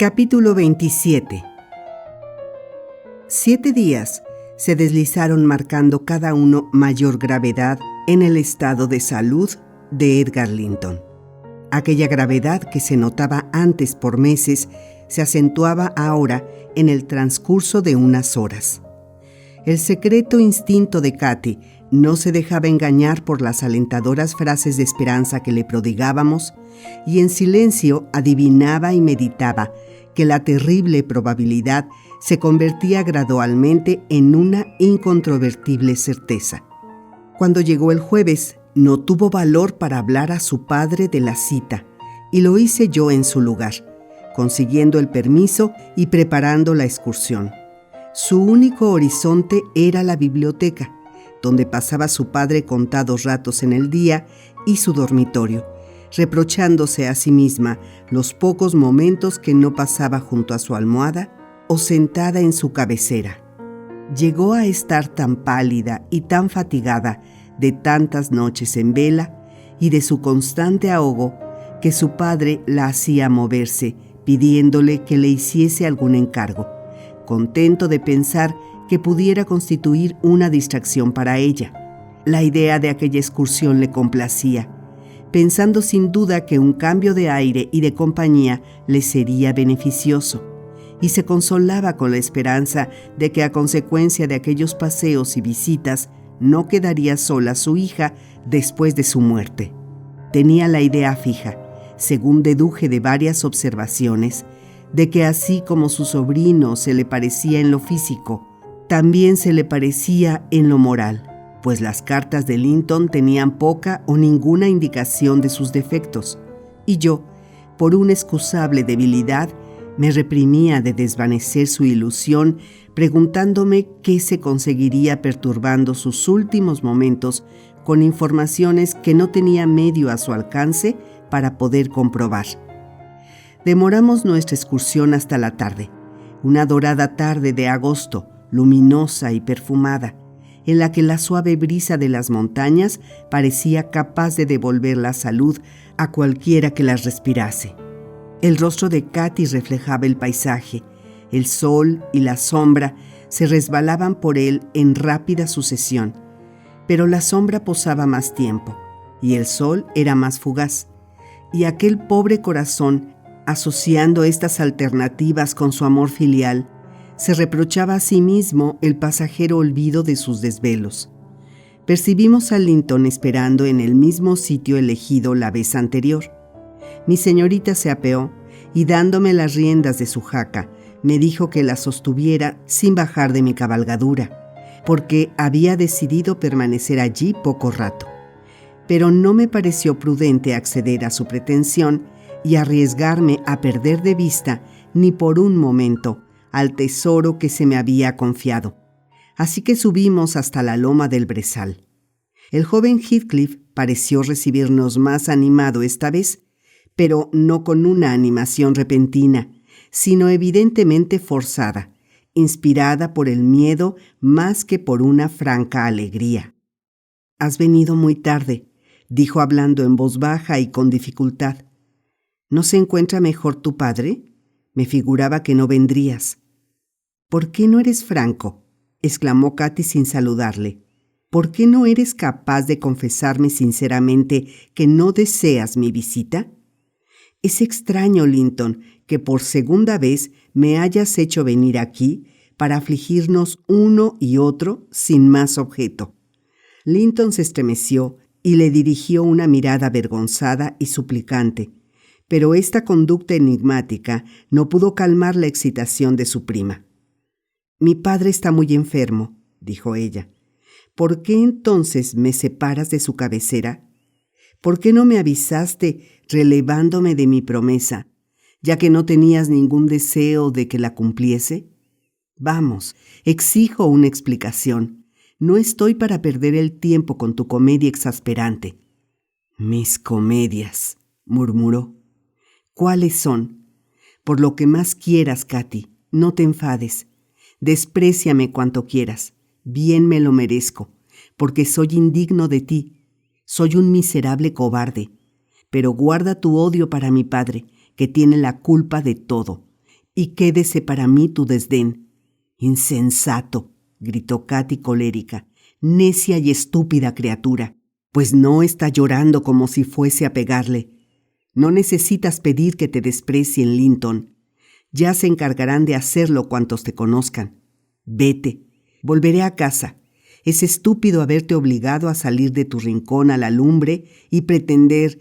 Capítulo 27. 7 días se deslizaron marcando cada uno mayor gravedad en el estado de salud de Edgar Linton. Aquella gravedad que se notaba antes por meses se acentuaba ahora en el transcurso de unas horas. El secreto instinto de Katy no se dejaba engañar por las alentadoras frases de esperanza que le prodigábamos y en silencio adivinaba y meditaba que la terrible probabilidad se convertía gradualmente en una incontrovertible certeza. Cuando llegó el jueves, no tuvo valor para hablar a su padre de la cita, y lo hice yo en su lugar, consiguiendo el permiso y preparando la excursión. Su único horizonte era la biblioteca, donde pasaba su padre contados ratos en el día, y su dormitorio, reprochándose a sí misma los pocos momentos que no pasaba junto a su almohada o sentada en su cabecera. Llegó a estar tan pálida y tan fatigada de tantas noches en vela y de su constante ahogo que su padre la hacía moverse, pidiéndole que le hiciese algún encargo, contento de pensar que pudiera constituir una distracción para ella. La idea de aquella excursión le complacía, pensando sin duda que un cambio de aire y de compañía le sería beneficioso, y se consolaba con la esperanza de que a consecuencia de aquellos paseos y visitas no quedaría sola su hija después de su muerte. Tenía la idea fija, según deduje de varias observaciones, de que así como su sobrino se le parecía en lo físico, también se le parecía en lo moral, pues las cartas de Linton tenían poca o ninguna indicación de sus defectos, y yo, por una excusable debilidad, me reprimía de desvanecer su ilusión preguntándome qué se conseguiría perturbando sus últimos momentos con informaciones que no tenía medio a su alcance para poder comprobar. Demoramos nuestra excursión hasta la tarde, una dorada tarde de agosto, luminosa y perfumada, en la que la suave brisa de las montañas parecía capaz de devolver la salud a cualquiera que las respirase. El rostro de Katy reflejaba el paisaje, el sol y la sombra se resbalaban por él en rápida sucesión, pero la sombra posaba más tiempo y el sol era más fugaz, y aquel pobre corazón, asociando estas alternativas con su amor filial, se reprochaba a sí mismo el pasajero olvido de sus desvelos. Percibimos a Linton esperando en el mismo sitio elegido la vez anterior. Mi señorita se apeó y dándome las riendas de su jaca, me dijo que la sostuviera sin bajar de mi cabalgadura, porque había decidido permanecer allí poco rato. Pero no me pareció prudente acceder a su pretensión y arriesgarme a perder de vista ni por un momento al tesoro que se me había confiado. Así que subimos hasta la loma del Brezal. El joven Heathcliff pareció recibirnos más animado esta vez, pero no con una animación repentina, sino evidentemente forzada, inspirada por el miedo más que por una franca alegría. «Has venido muy tarde», dijo hablando en voz baja y con dificultad. «¿No se encuentra mejor tu padre? Me figuraba que no vendrías». «¿Por qué no eres franco?», exclamó Katy sin saludarle. «¿Por qué no eres capaz de confesarme sinceramente que no deseas mi visita? Es extraño, Linton, que por segunda vez me hayas hecho venir aquí para afligirnos uno y otro sin más objeto». Linton se estremeció y le dirigió una mirada avergonzada y suplicante, pero esta conducta enigmática no pudo calmar la excitación de su prima. «Mi padre está muy enfermo», dijo ella. «¿Por qué entonces me separas de su cabecera? ¿Por qué no me avisaste relevándome de mi promesa, ya que no tenías ningún deseo de que la cumpliese? Vamos, exijo una explicación. No estoy para perder el tiempo con tu comedia exasperante». «Mis comedias», murmuró. «¿Cuáles son? Por lo que más quieras, Katy, no te enfades. Despréciame cuanto quieras, bien me lo merezco, porque soy indigno de ti, soy un miserable cobarde, pero guarda tu odio para mi padre, que tiene la culpa de todo, y quédese para mí tu desdén. Insensato, gritó Katy colérica, necia y estúpida criatura, pues no está llorando como si fuese a pegarle. No necesitas pedir que te desprecien, Linton. Ya se encargarán de hacerlo cuantos te conozcan. Vete, volveré a casa. Es estúpido haberte obligado a salir de tu rincón a la lumbre y pretender...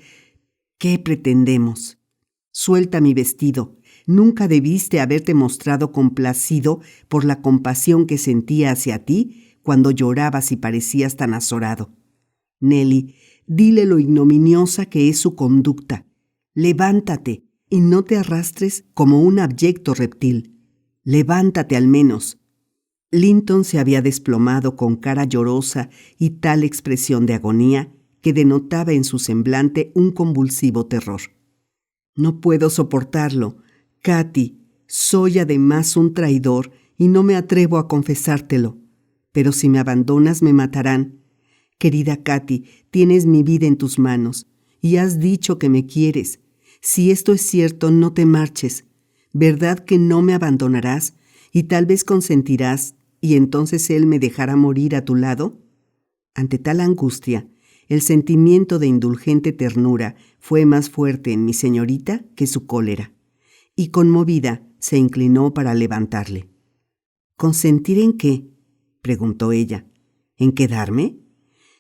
¿Qué pretendemos? Suelta mi vestido. Nunca debiste haberte mostrado complacido por la compasión que sentía hacia ti cuando llorabas y parecías tan azorado. Nelly, dile lo ignominiosa que es su conducta. Levántate y no te arrastres como un abyecto reptil. Levántate al menos. Linton se había desplomado con cara llorosa y tal expresión de agonía que denotaba en su semblante un convulsivo terror. No puedo soportarlo. Katy, soy además un traidor y no me atrevo a confesártelo. Pero si me abandonas me matarán. Querida Katy, tienes mi vida en tus manos y has dicho que me quieres. Si esto es cierto, no te marches. ¿Verdad que no me abandonarás y tal vez consentirás y entonces él me dejará morir a tu lado? Ante tal angustia, el sentimiento de indulgente ternura fue más fuerte en mi señorita que su cólera, y conmovida se inclinó para levantarle. ¿Consentir en qué?, preguntó ella. ¿En quedarme?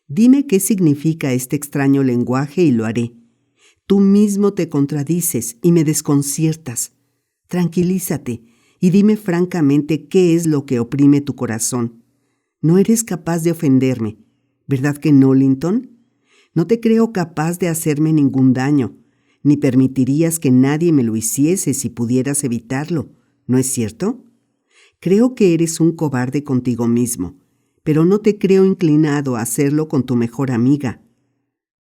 Dime qué significa este extraño lenguaje y lo haré. Tú mismo te contradices y me desconciertas. Tranquilízate y dime francamente qué es lo que oprime tu corazón. No eres capaz de ofenderme, ¿verdad que no, Linton? No te creo capaz de hacerme ningún daño, ni permitirías que nadie me lo hiciese si pudieras evitarlo, ¿no es cierto? Creo que eres un cobarde contigo mismo, pero no te creo inclinado a hacerlo con tu mejor amiga.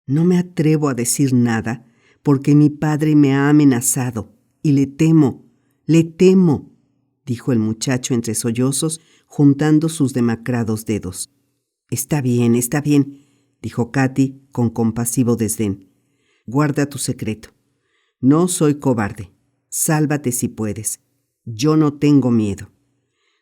No me atrevo a decir nada, porque mi padre me ha amenazado, y le temo, dijo el muchacho entre sollozos, juntando sus demacrados dedos. Está bien, dijo Katy con compasivo desdén. Guarda tu secreto. No soy cobarde. Sálvate si puedes. Yo no tengo miedo.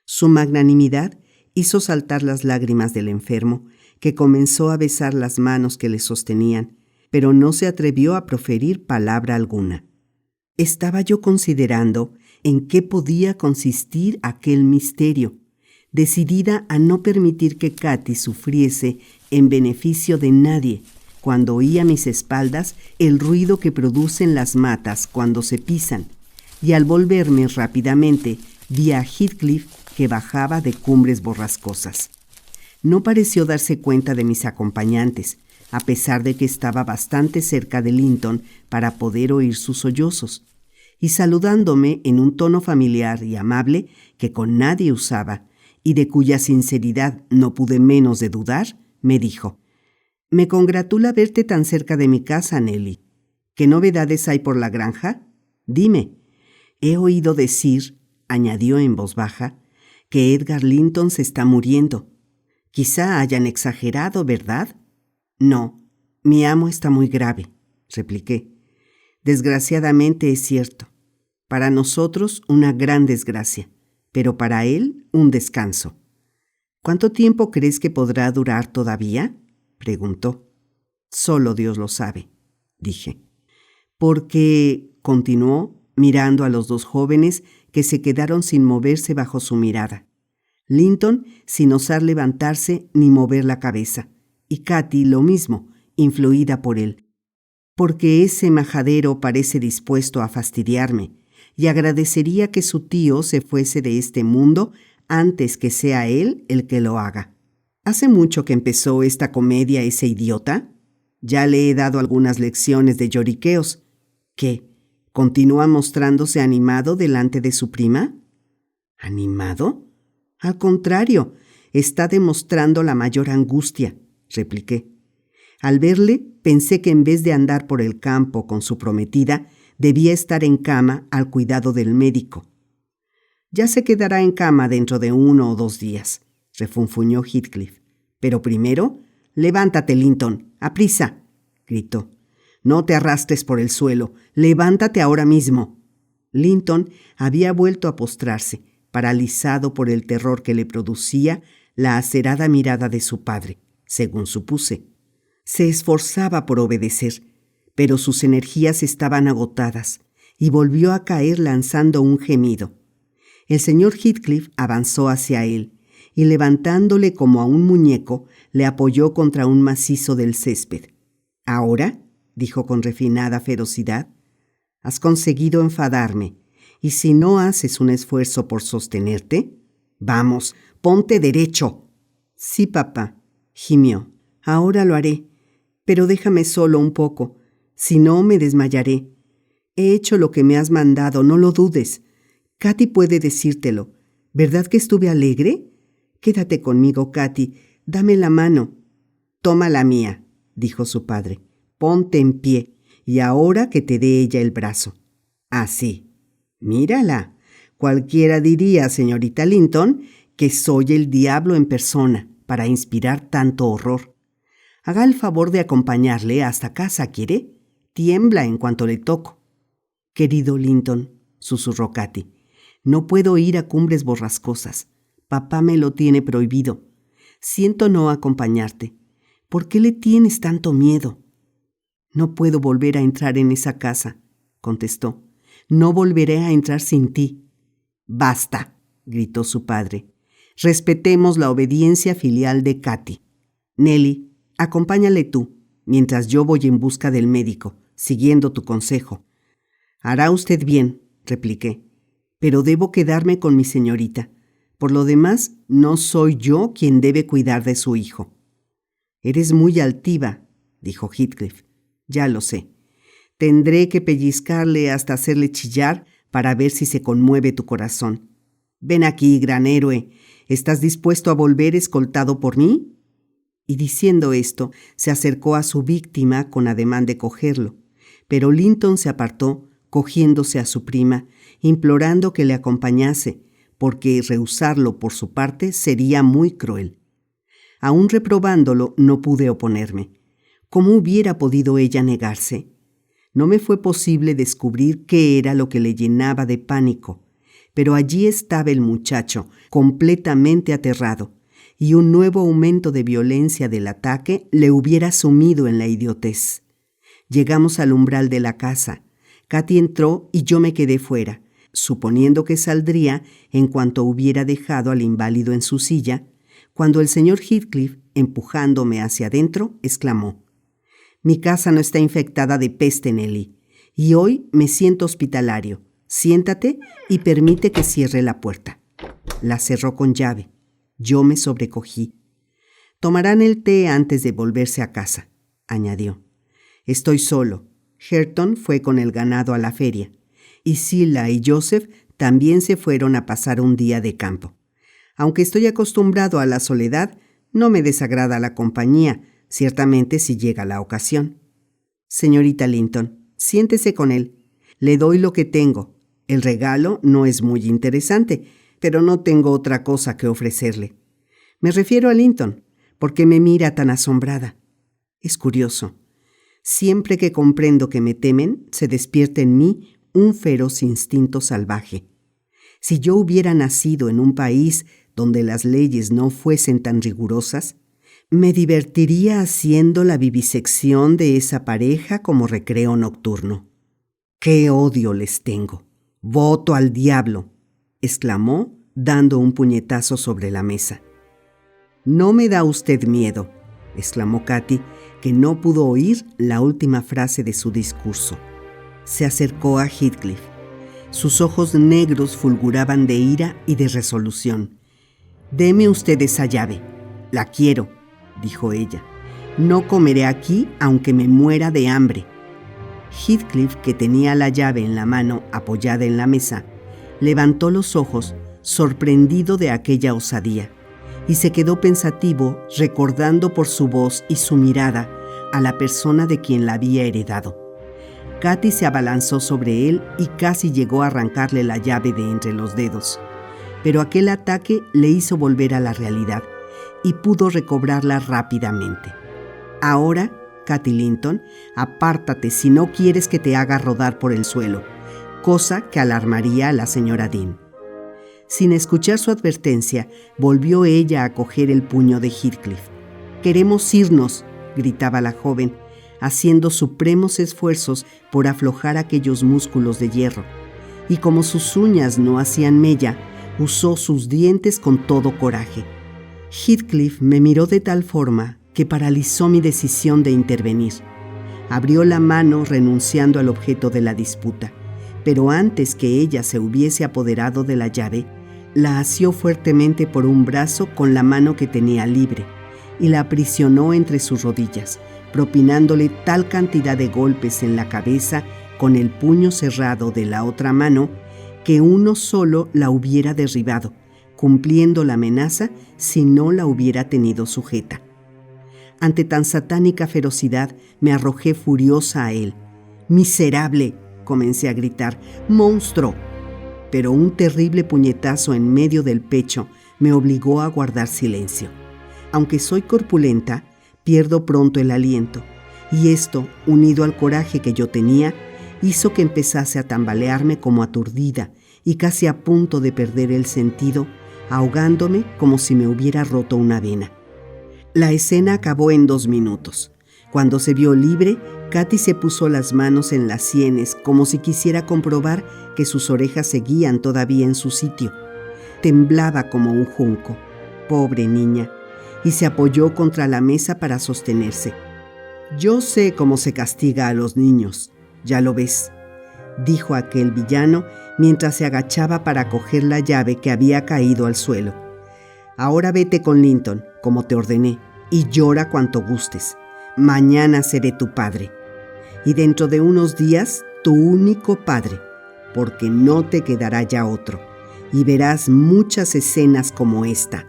Su magnanimidad hizo saltar las lágrimas del enfermo, que comenzó a besar las manos que le sostenían, pero no se atrevió a proferir palabra alguna. Estaba yo considerando en qué podía consistir aquel misterio, decidida a no permitir que Katy sufriese en beneficio de nadie, cuando oí a mis espaldas el ruido que producen las matas cuando se pisan, y al volverme rápidamente vi a Heathcliff que bajaba de cumbres borrascosas. No pareció darse cuenta de mis acompañantes, a pesar de que estaba bastante cerca de Linton para poder oír sus sollozos, y saludándome en un tono familiar y amable que con nadie usaba, y de cuya sinceridad no pude menos de dudar, me dijo: «Me congratula verte tan cerca de mi casa, Nelly. ¿Qué novedades hay por la granja? Dime. He oído decir», añadió en voz baja, «que Edgar Linton se está muriendo. Quizá hayan exagerado, ¿verdad?» «No, mi amo está muy grave», repliqué. «Desgraciadamente es cierto. Para nosotros una gran desgracia, pero para él un descanso». «¿Cuánto tiempo crees que podrá durar todavía?», preguntó. «Solo Dios lo sabe», dije. «Porque», continuó, mirando a los dos jóvenes que se quedaron sin moverse bajo su mirada, Linton sin osar levantarse ni mover la cabeza, y Katy lo mismo, influida por él. «Porque ese majadero parece dispuesto a fastidiarme, y agradecería que su tío se fuese de este mundo antes que sea él el que lo haga. ¿Hace mucho que empezó esta comedia ese idiota? Ya le he dado algunas lecciones de lloriqueos. ¿Qué? ¿Continúa mostrándose animado delante de su prima?» «¿Animado? Al contrario, está demostrando la mayor angustia», repliqué. Al verle, pensé que en vez de andar por el campo con su prometida, debía estar en cama al cuidado del médico. «Ya se quedará en cama dentro de 1 o 2 días», refunfuñó Heathcliff. «Pero primero, levántate, Linton, aprisa», gritó. «No te arrastres por el suelo, levántate ahora mismo». Linton había vuelto a postrarse, paralizado por el terror que le producía la acerada mirada de su padre, según supuse. Se esforzaba por obedecer, pero sus energías estaban agotadas, y volvió a caer lanzando un gemido. El señor Heathcliff avanzó hacia él, y levantándole como a un muñeco, le apoyó contra un macizo del césped. «¿Ahora?», dijo con refinada ferocidad. «Has conseguido enfadarme, y si no haces un esfuerzo por sostenerte, vamos, ponte derecho». «Sí, papá», gimió. «Ahora lo haré, pero déjame solo un poco, si no me desmayaré. He hecho lo que me has mandado, no lo dudes. Katy puede decírtelo. ¿Verdad que estuve alegre? Quédate conmigo, Katy. Dame la mano». «Toma la mía», dijo su padre. «Ponte en pie, y ahora que te dé ella el brazo. Así. Mírala. Cualquiera diría, señorita Linton, que soy el diablo en persona para inspirar tanto horror. Haga el favor de acompañarle hasta casa, ¿quiere? Tiembla en cuanto le toco». «Querido Linton», susurró Katy, «no puedo ir a cumbres borrascosas. Papá me lo tiene prohibido. Siento no acompañarte. ¿Por qué le tienes tanto miedo?» «No puedo volver a entrar en esa casa», contestó. «No volveré a entrar sin ti». «Basta», gritó su padre. «Respetemos la obediencia filial de Katy. Nelly, acompáñale tú, mientras yo voy en busca del médico, siguiendo tu consejo». «Hará usted bien», repliqué, «pero debo quedarme con mi señorita. Por lo demás, no soy yo quien debe cuidar de su hijo». «Eres muy altiva», dijo Heathcliff. «Ya lo sé. Tendré que pellizcarle hasta hacerle chillar para ver si se conmueve tu corazón. Ven aquí, gran héroe. ¿Estás dispuesto a volver escoltado por mí?». Y diciendo esto, se acercó a su víctima con ademán de cogerlo, pero Linton se apartó, cogiéndose a su prima, implorando que le acompañase, porque rehusarlo por su parte sería muy cruel. Aún reprobándolo, no pude oponerme. ¿Cómo hubiera podido ella negarse? No me fue posible descubrir qué era lo que le llenaba de pánico, pero allí estaba el muchacho, completamente aterrado, y un nuevo aumento de violencia del ataque le hubiera sumido en la idiotez. Llegamos al umbral de la casa. Katy entró y yo me quedé fuera, suponiendo que saldría en cuanto hubiera dejado al inválido en su silla, cuando el señor Heathcliff, empujándome hacia adentro, exclamó: «Mi casa no está infectada de peste, Nelly, y hoy me siento hospitalario. Siéntate y permite que cierre la puerta». La cerró con llave. Yo me sobrecogí. «Tomarán el té antes de volverse a casa», añadió. «Estoy solo. Hareton fue con el ganado a la feria, y Zillah y Joseph también se fueron a pasar un día de campo. Aunque estoy acostumbrado a la soledad, no me desagrada la compañía, ciertamente si llega la ocasión. Señorita Linton, siéntese con él. Le doy lo que tengo. El regalo no es muy interesante, pero no tengo otra cosa que ofrecerle. Me refiero a Linton. ¿Por qué me mira tan asombrada? Es curioso. Siempre que comprendo que me temen, se despierta en mí un feroz instinto salvaje. Si yo hubiera nacido en un país donde las leyes no fuesen tan rigurosas, me divertiría haciendo la vivisección de esa pareja como recreo nocturno. ¡Qué odio les tengo! ¡Voto al diablo!», exclamó, dando un puñetazo sobre la mesa. «No me da usted miedo», exclamó Katy, que no pudo oír la última frase de su discurso. Se acercó a Heathcliff. Sus ojos negros fulguraban de ira y de resolución. «Deme usted esa llave. La quiero», dijo ella. «No comeré aquí aunque me muera de hambre». Heathcliff, que tenía la llave en la mano apoyada en la mesa, levantó los ojos, sorprendido de aquella osadía, y se quedó pensativo, recordando por su voz y su mirada a la persona de quien la había heredado. Katy se abalanzó sobre él y casi llegó a arrancarle la llave de entre los dedos, pero aquel ataque le hizo volver a la realidad y pudo recobrarla rápidamente. «Ahora, Katy Linton, apártate si no quieres que te haga rodar por el suelo. cosa que alarmaría a la señora Dean. Sin escuchar su advertencia, volvió ella a coger el puño de Heathcliff. «Queremos irnos», gritaba la joven, haciendo supremos esfuerzos por aflojar aquellos músculos de hierro. Y como sus uñas no hacían mella, usó sus dientes con todo coraje. Heathcliff me miró de tal forma que paralizó mi decisión de intervenir. Abrió la mano renunciando al objeto de la disputa, pero antes que ella se hubiese apoderado de la llave, la asió fuertemente por un brazo con la mano que tenía libre y la aprisionó entre sus rodillas, propinándole tal cantidad de golpes en la cabeza con el puño cerrado de la otra mano que uno solo la hubiera derribado, cumpliendo la amenaza si no la hubiera tenido sujeta. Ante tan satánica ferocidad me arrojé furiosa a él. «¡Miserable!», comencé a gritar. «¡Monstruo!». Pero un terrible puñetazo en medio del pecho me obligó a guardar silencio. Aunque soy corpulenta, pierdo pronto el aliento, y esto, unido al coraje que yo tenía, hizo que empezase a tambalearme como aturdida y casi a punto de perder el sentido, ahogándome como si me hubiera roto una vena. La escena acabó en 2 minutos. Cuando se vio libre, Katy se puso las manos en las sienes como si quisiera comprobar que sus orejas seguían todavía en su sitio. Temblaba como un junco, pobre niña, y se apoyó contra la mesa para sostenerse. «Yo sé cómo se castiga a los niños, ya lo ves», dijo aquel villano mientras se agachaba para coger la llave que había caído al suelo. «Ahora vete con Linton, como te ordené, y llora cuanto gustes. Mañana seré tu padre. Y dentro de unos días, tu único padre, porque no te quedará ya otro, y verás muchas escenas como esta.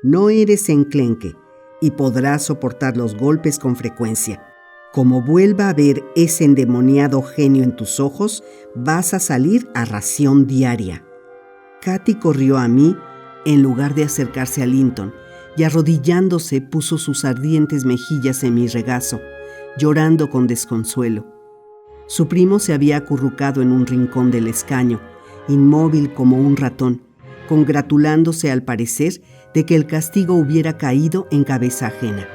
No eres enclenque, y podrás soportar los golpes con frecuencia. Como vuelva a ver ese endemoniado genio en tus ojos, vas a salir a ración diaria». Katy corrió a mí en lugar de acercarse a Linton, y arrodillándose puso sus ardientes mejillas en mi regazo, llorando con desconsuelo. Su primo se había acurrucado en un rincón del escaño, inmóvil como un ratón, congratulándose al parecer de que el castigo hubiera caído en cabeza ajena.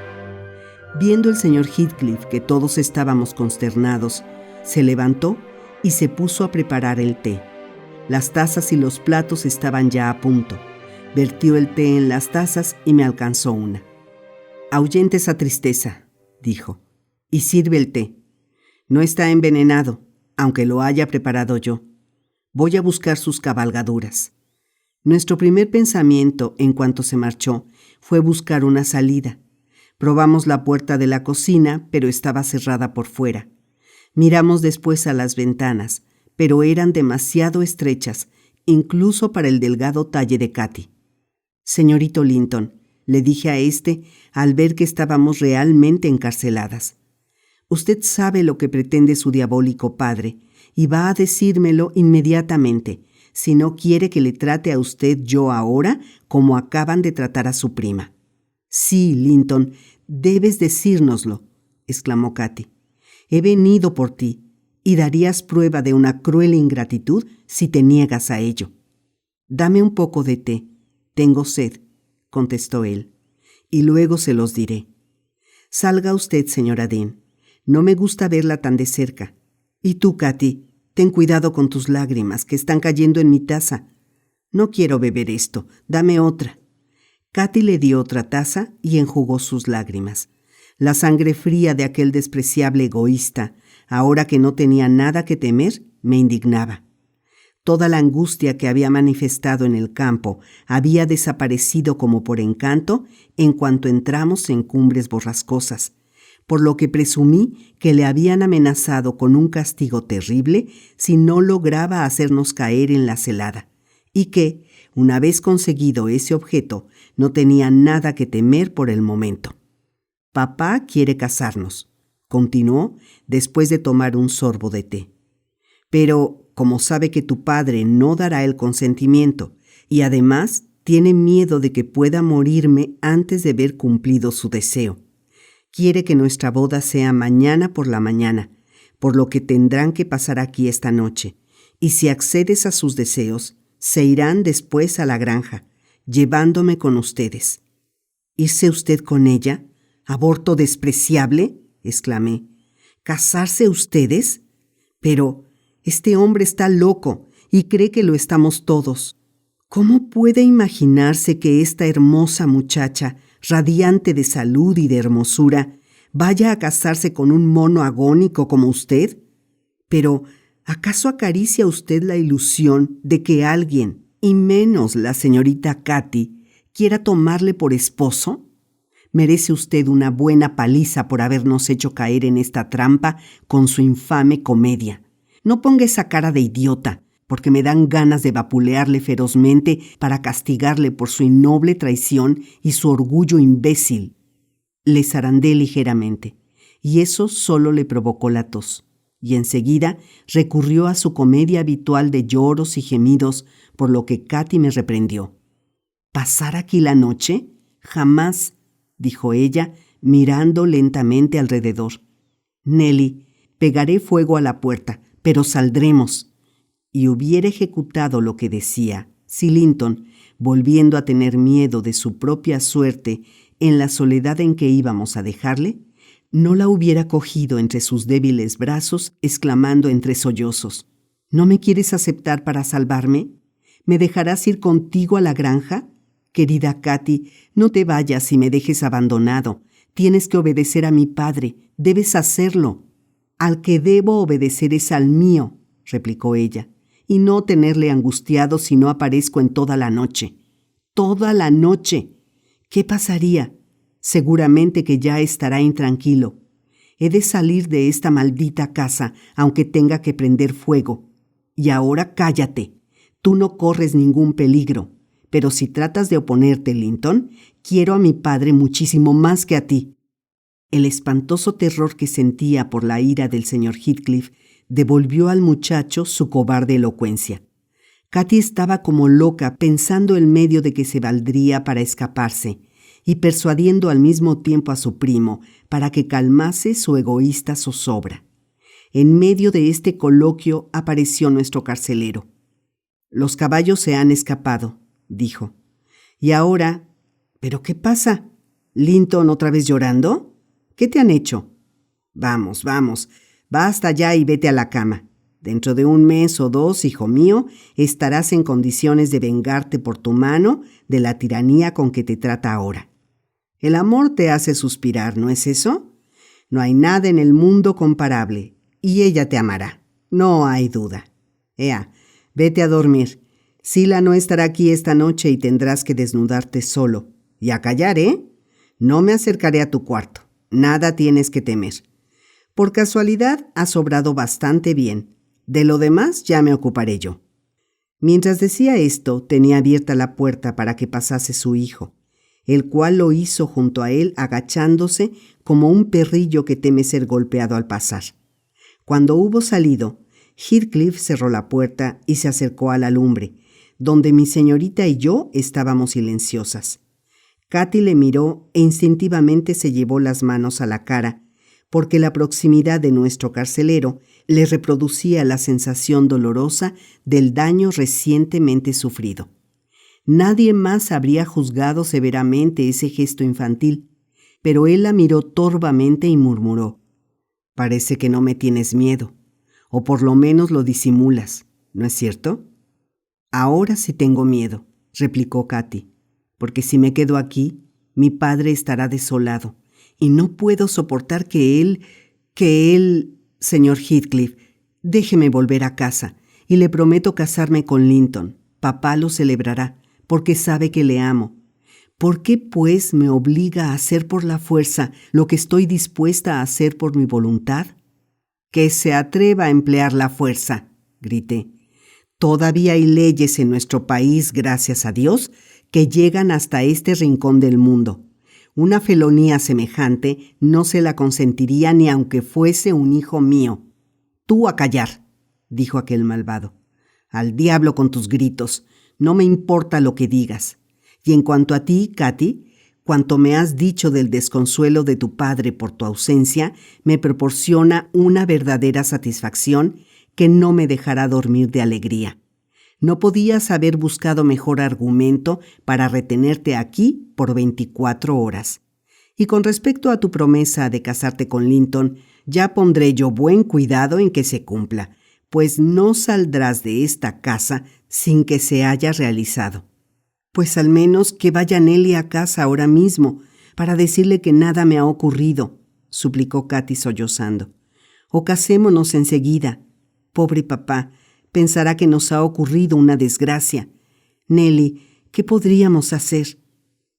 Viendo el señor Heathcliff que todos estábamos consternados, se levantó y se puso a preparar el té. Las tazas y los platos estaban ya a punto. Vertió el té en las tazas y me alcanzó una. «Ahuyente esa tristeza», dijo, «y sirve el té. No está envenenado, aunque lo haya preparado yo. Voy a buscar sus cabalgaduras». Nuestro primer pensamiento, en cuanto se marchó, fue buscar una salida. Probamos la puerta de la cocina, pero estaba cerrada por fuera. Miramos después a las ventanas, pero eran demasiado estrechas, incluso para el delgado talle de Katy. «Señorito Linton», le dije a éste al ver que estábamos realmente encarceladas, «usted sabe lo que pretende su diabólico padre y va a decírmelo inmediatamente, si no quiere que le trate a usted yo ahora como acaban de tratar a su prima». «Sí, Linton, debes decírnoslo», exclamó Katy. «He venido por ti y darías prueba de una cruel ingratitud si te niegas a ello». «Dame un poco de té. Tengo sed», contestó él, «y luego se los diré. Salga usted, señora Dean. No me gusta verla tan de cerca. Y tú, Katy, ten cuidado con tus lágrimas, que están cayendo en mi taza. No quiero beber esto. Dame otra». Katy le dio otra taza y enjugó sus lágrimas. La sangre fría de aquel despreciable egoísta, ahora que no tenía nada que temer, me indignaba. Toda la angustia que había manifestado en el campo había desaparecido como por encanto en cuanto entramos en Cumbres Borrascosas, por lo que presumí que le habían amenazado con un castigo terrible si no lograba hacernos caer en la celada, y que, una vez conseguido ese objeto, no tenía nada que temer por el momento. «Papá quiere casarnos», continuó después de tomar un sorbo de té. «Pero, como sabe que tu padre no dará el consentimiento y además tiene miedo de que pueda morirme antes de ver cumplido su deseo, quiere que nuestra boda sea mañana por la mañana, por lo que tendrán que pasar aquí esta noche, y si accedes a sus deseos, se irán después a la granja, llevándome con ustedes. ¿Irse usted con ella? ¿Aborto despreciable?, exclamé. ¿Casarse ustedes? Pero este hombre está loco y cree que lo estamos todos. ¿Cómo puede imaginarse que esta hermosa muchacha, radiante de salud y de hermosura, vaya a casarse con un mono agónico como usted? Pero, ¿acaso acaricia usted la ilusión de que alguien, y menos la señorita Katy, quiera tomarle por esposo? Merece usted una buena paliza por habernos hecho caer en esta trampa con su infame comedia. No ponga esa cara de idiota, porque me dan ganas de vapulearle ferozmente para castigarle por su innoble traición y su orgullo imbécil. Le zarandé ligeramente, y eso solo le provocó la tos, y enseguida recurrió a su comedia habitual de lloros y gemidos, por lo que Katy me reprendió. ¿Pasar aquí la noche? Jamás, dijo ella, mirando lentamente alrededor. Nelly, pegaré fuego a la puerta, pero saldremos. Y hubiera ejecutado lo que decía si Linton, volviendo a tener miedo de su propia suerte en la soledad en que íbamos a dejarle, no la hubiera cogido entre sus débiles brazos, exclamando entre sollozos: ¿No me quieres aceptar para salvarme? ¿Me dejarás ir contigo a la granja? Querida Katy, no te vayas y me dejes abandonado. Tienes que obedecer a mi padre, debes hacerlo. Al que debo obedecer es al mío, replicó ella, y no tenerle angustiado si no aparezco en toda la noche. ¡Toda la noche! ¿Qué pasaría? Seguramente que ya estará intranquilo. He de salir de esta maldita casa, aunque tenga que prender fuego. Y ahora cállate. Tú no corres ningún peligro. Pero si tratas de oponerte, Linton, quiero a mi padre muchísimo más que a ti. El espantoso terror que sentía por la ira del señor Heathcliff devolvió al muchacho su cobarde elocuencia. Katy estaba como loca pensando el medio de que se valdría para escaparse y persuadiendo al mismo tiempo a su primo para que calmase su egoísta zozobra. En medio de este coloquio apareció nuestro carcelero. «Los caballos se han escapado», dijo. «Y ahora... ¿Pero qué pasa? ¿Linton otra vez llorando? ¿Qué te han hecho? Vamos, vamos. Basta ya y vete a la cama. Dentro de 1 mes o 2, hijo mío, estarás en condiciones de vengarte por tu mano de la tiranía con que te trata ahora. El amor te hace suspirar, ¿no es eso? No hay nada en el mundo comparable, y ella te amará, no hay duda. Ea, vete a dormir. Sila no estará aquí esta noche y tendrás que desnudarte solo. Y a callar, ¿eh? No me acercaré a tu cuarto. Nada tienes que temer. Por casualidad, has obrado bastante bien. De lo demás ya me ocuparé yo». Mientras decía esto, tenía abierta la puerta para que pasase su hijo, el cual lo hizo junto a él agachándose como un perrillo que teme ser golpeado al pasar. Cuando hubo salido, Heathcliff cerró la puerta y se acercó a la lumbre, donde mi señorita y yo estábamos silenciosas. Katy le miró e instintivamente se llevó las manos a la cara, porque la proximidad de nuestro carcelero le reproducía la sensación dolorosa del daño recientemente sufrido. Nadie más habría juzgado severamente ese gesto infantil, pero él la miró torvamente y murmuró: «Parece que no me tienes miedo, o por lo menos lo disimulas, ¿no es cierto?» «Ahora sí tengo miedo», replicó Katy, «porque si me quedo aquí, mi padre estará desolado, y no puedo soportar que él, señor Heathcliff, déjeme volver a casa, y le prometo casarme con Linton. Papá lo celebrará, porque sabe que le amo. ¿Por qué, pues, me obliga a hacer por la fuerza lo que estoy dispuesta a hacer por mi voluntad?» «Que se atreva a emplear la fuerza», grité. «Todavía hay leyes en nuestro país, gracias a Dios, que llegan hasta este rincón del mundo. Una felonía semejante no se la consentiría ni aunque fuese un hijo mío». «Tú a callar», dijo aquel malvado. «Al diablo con tus gritos. No me importa lo que digas. Y en cuanto a ti, Katy, cuanto me has dicho del desconsuelo de tu padre por tu ausencia me proporciona una verdadera satisfacción que no me dejará dormir de alegría. No podías haber buscado mejor argumento para retenerte aquí por 24 horas. Y con respecto a tu promesa de casarte con Linton, ya pondré yo buen cuidado en que se cumpla, pues no saldrás de esta casa sin que se haya realizado. Pues al menos que vaya Nelly a casa ahora mismo, para decirle que nada me ha ocurrido, suplicó Katy sollozando. O casémonos enseguida. Pobre papá, pensará que nos ha ocurrido una desgracia. Nelly, ¿qué podríamos hacer?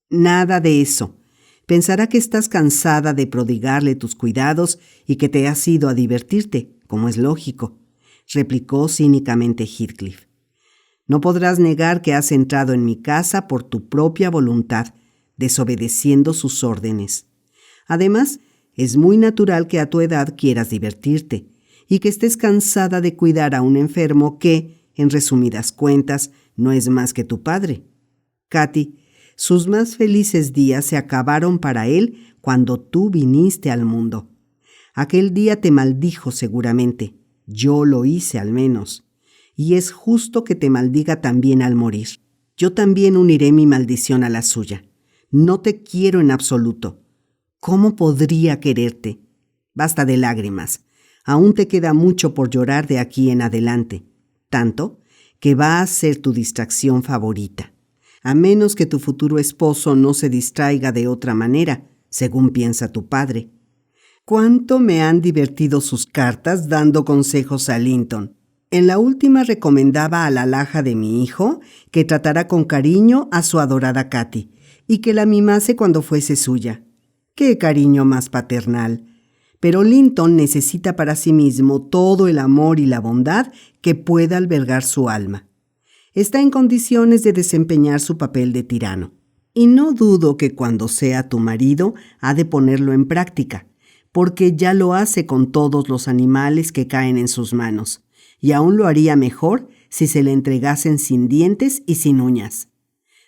Nada de eso. Pensará que estás cansada de prodigarle tus cuidados y que te has ido a divertirte, como es lógico, replicó cínicamente Heathcliff. No podrás negar que has entrado en mi casa por tu propia voluntad, desobedeciendo sus órdenes. Además, es muy natural que a tu edad quieras divertirte y que estés cansada de cuidar a un enfermo que, en resumidas cuentas, no es más que tu padre. Katy, sus más felices días se acabaron para él cuando tú viniste al mundo. Aquel día te maldijo seguramente. Yo lo hice al menos. Y es justo que te maldiga también al morir. Yo también uniré mi maldición a la suya. No te quiero en absoluto. ¿Cómo podría quererte? Basta de lágrimas. Aún te queda mucho por llorar de aquí en adelante. Tanto que va a ser tu distracción favorita. A menos que tu futuro esposo no se distraiga de otra manera, según piensa tu padre. ¿Cuánto me han divertido sus cartas dando consejos a Linton? En la última recomendaba a la alhaja de mi hijo que tratara con cariño a su adorada Katy y que la mimase cuando fuese suya. ¡Qué cariño más paternal! Pero Linton necesita para sí mismo todo el amor y la bondad que pueda albergar su alma. Está en condiciones de desempeñar su papel de tirano. Y no dudo que cuando sea tu marido ha de ponerlo en práctica, porque ya lo hace con todos los animales que caen en sus manos, y aún lo haría mejor si se le entregasen sin dientes y sin uñas.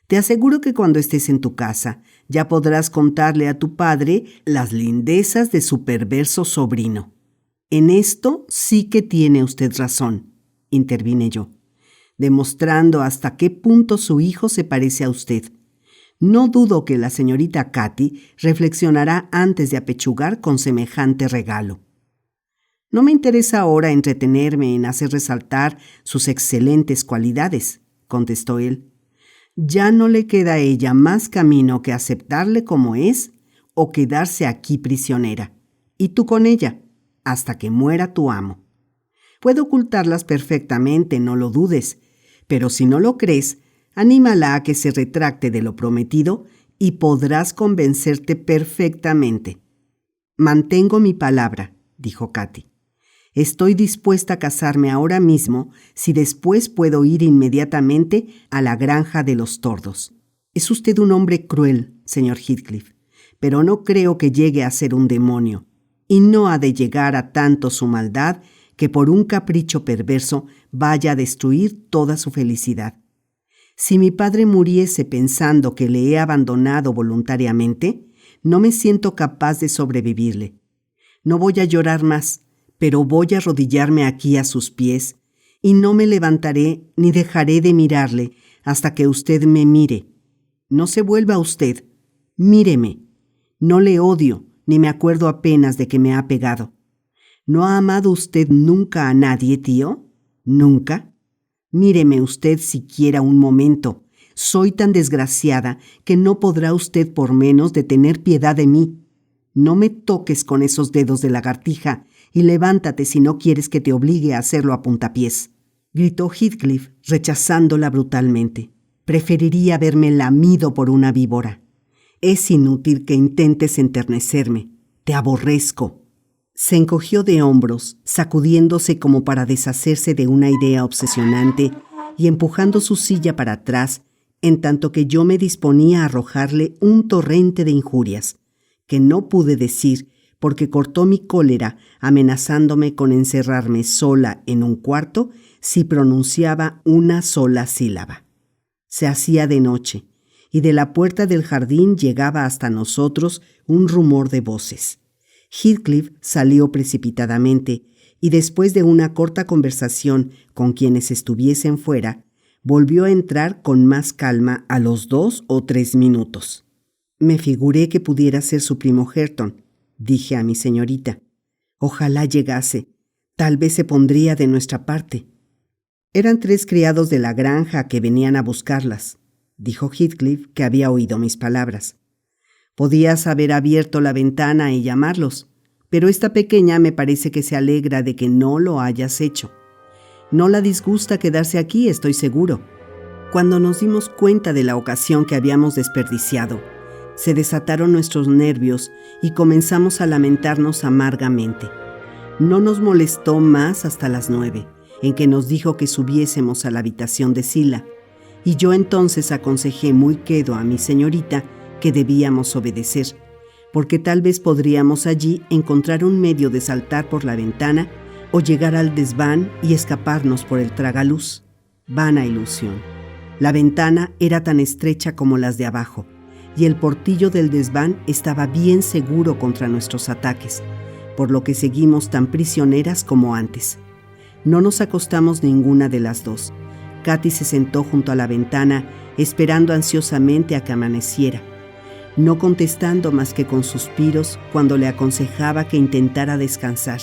Te aseguro que cuando estés en tu casa ya podrás contarle a tu padre las lindezas de su perverso sobrino. En esto sí que tiene usted razón, intervine yo, demostrando hasta qué punto su hijo se parece a usted. No dudo que la señorita Katy reflexionará antes de apechugar con semejante regalo. No me interesa ahora entretenerme en hacer resaltar sus excelentes cualidades, contestó él. Ya no le queda a ella más camino que aceptarle como es o quedarse aquí prisionera, y tú con ella, hasta que muera tu amo. Puede ocultarlas perfectamente, no lo dudes, pero si no lo crees, anímala a que se retracte de lo prometido y podrás convencerte perfectamente. Mantengo mi palabra, dijo Katy. Estoy dispuesta a casarme ahora mismo si después puedo ir inmediatamente a la granja de los tordos. Es usted un hombre cruel, señor Heathcliff, pero no creo que llegue a ser un demonio, y no ha de llegar a tanto su maldad que por un capricho perverso vaya a destruir toda su felicidad. Si mi padre muriese pensando que le he abandonado voluntariamente, no me siento capaz de sobrevivirle. No voy a llorar más, pero voy a arrodillarme aquí a sus pies, y no me levantaré ni dejaré de mirarle hasta que usted me mire. No se vuelva usted, míreme. No le odio, ni me acuerdo apenas de que me ha pegado. ¿No ha amado usted nunca a nadie, tío? ¿Nunca? Míreme usted siquiera un momento. Soy tan desgraciada que no podrá usted por menos de tener piedad de mí. No me toques con esos dedos de lagartija y levántate si no quieres que te obligue a hacerlo a puntapiés, gritó Heathcliff, rechazándola brutalmente. Preferiría verme lamido por una víbora. Es inútil que intentes enternecerme. Te aborrezco. Se encogió de hombros, sacudiéndose como para deshacerse de una idea obsesionante y empujando su silla para atrás, en tanto que yo me disponía a arrojarle un torrente de injurias, que no pude decir porque cortó mi cólera amenazándome con encerrarme sola en un cuarto si pronunciaba una sola sílaba. Se hacía de noche, y de la puerta del jardín llegaba hasta nosotros un rumor de voces. Heathcliff salió precipitadamente, y después de una corta conversación con quienes estuviesen fuera, volvió a entrar con más calma a los 2 o 3 minutos. Me figuré que pudiera ser su primo Hareton, dije a mi señorita. Ojalá llegase, tal vez se pondría de nuestra parte. Eran 3 criados de la granja que venían a buscarlas, dijo Heathcliff, que había oído mis palabras. Podías haber abierto la ventana y llamarlos, pero esta pequeña me parece que se alegra de que no lo hayas hecho. No la disgusta quedarse aquí, estoy seguro. Cuando nos dimos cuenta de la ocasión que habíamos desperdiciado, se desataron nuestros nervios y comenzamos a lamentarnos amargamente. No nos molestó más hasta las 9, en que nos dijo que subiésemos a la habitación de Zillah, y yo entonces aconsejé muy quedo a mi señorita que debíamos obedecer, porque tal vez podríamos allí encontrar un medio de saltar por la ventana o llegar al desván y escaparnos por el tragaluz. Vana ilusión. La ventana era tan estrecha como las de abajo, y el portillo del desván estaba bien seguro contra nuestros ataques, por lo que seguimos tan prisioneras como antes. No nos acostamos ninguna de las dos. Katy se sentó junto a la ventana, esperando ansiosamente a que amaneciera, no contestando más que con suspiros cuando le aconsejaba que intentara descansar.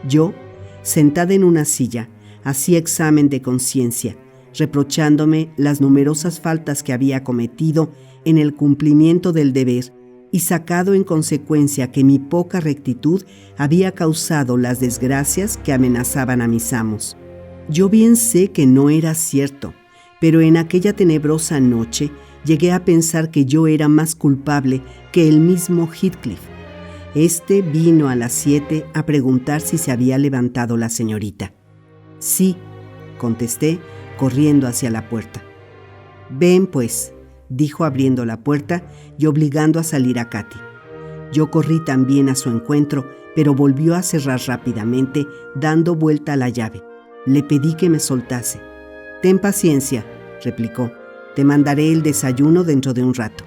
Yo, sentada en una silla, hacía examen de conciencia, reprochándome las numerosas faltas que había cometido en el cumplimiento del deber y sacado en consecuencia que mi poca rectitud había causado las desgracias que amenazaban a mis amos. Yo bien sé que no era cierto, pero en aquella tenebrosa noche llegué a pensar que yo era más culpable que el mismo Heathcliff. Este vino a las 7 a preguntar si se había levantado la señorita. Sí, contesté, corriendo hacia la puerta. Ven, pues, dijo abriendo la puerta y obligando a salir a Katy. Yo corrí también a su encuentro, pero volvió a cerrar rápidamente, dando vuelta a la llave. Le pedí que me soltase. Ten paciencia, replicó. Te mandaré el desayuno dentro de un rato.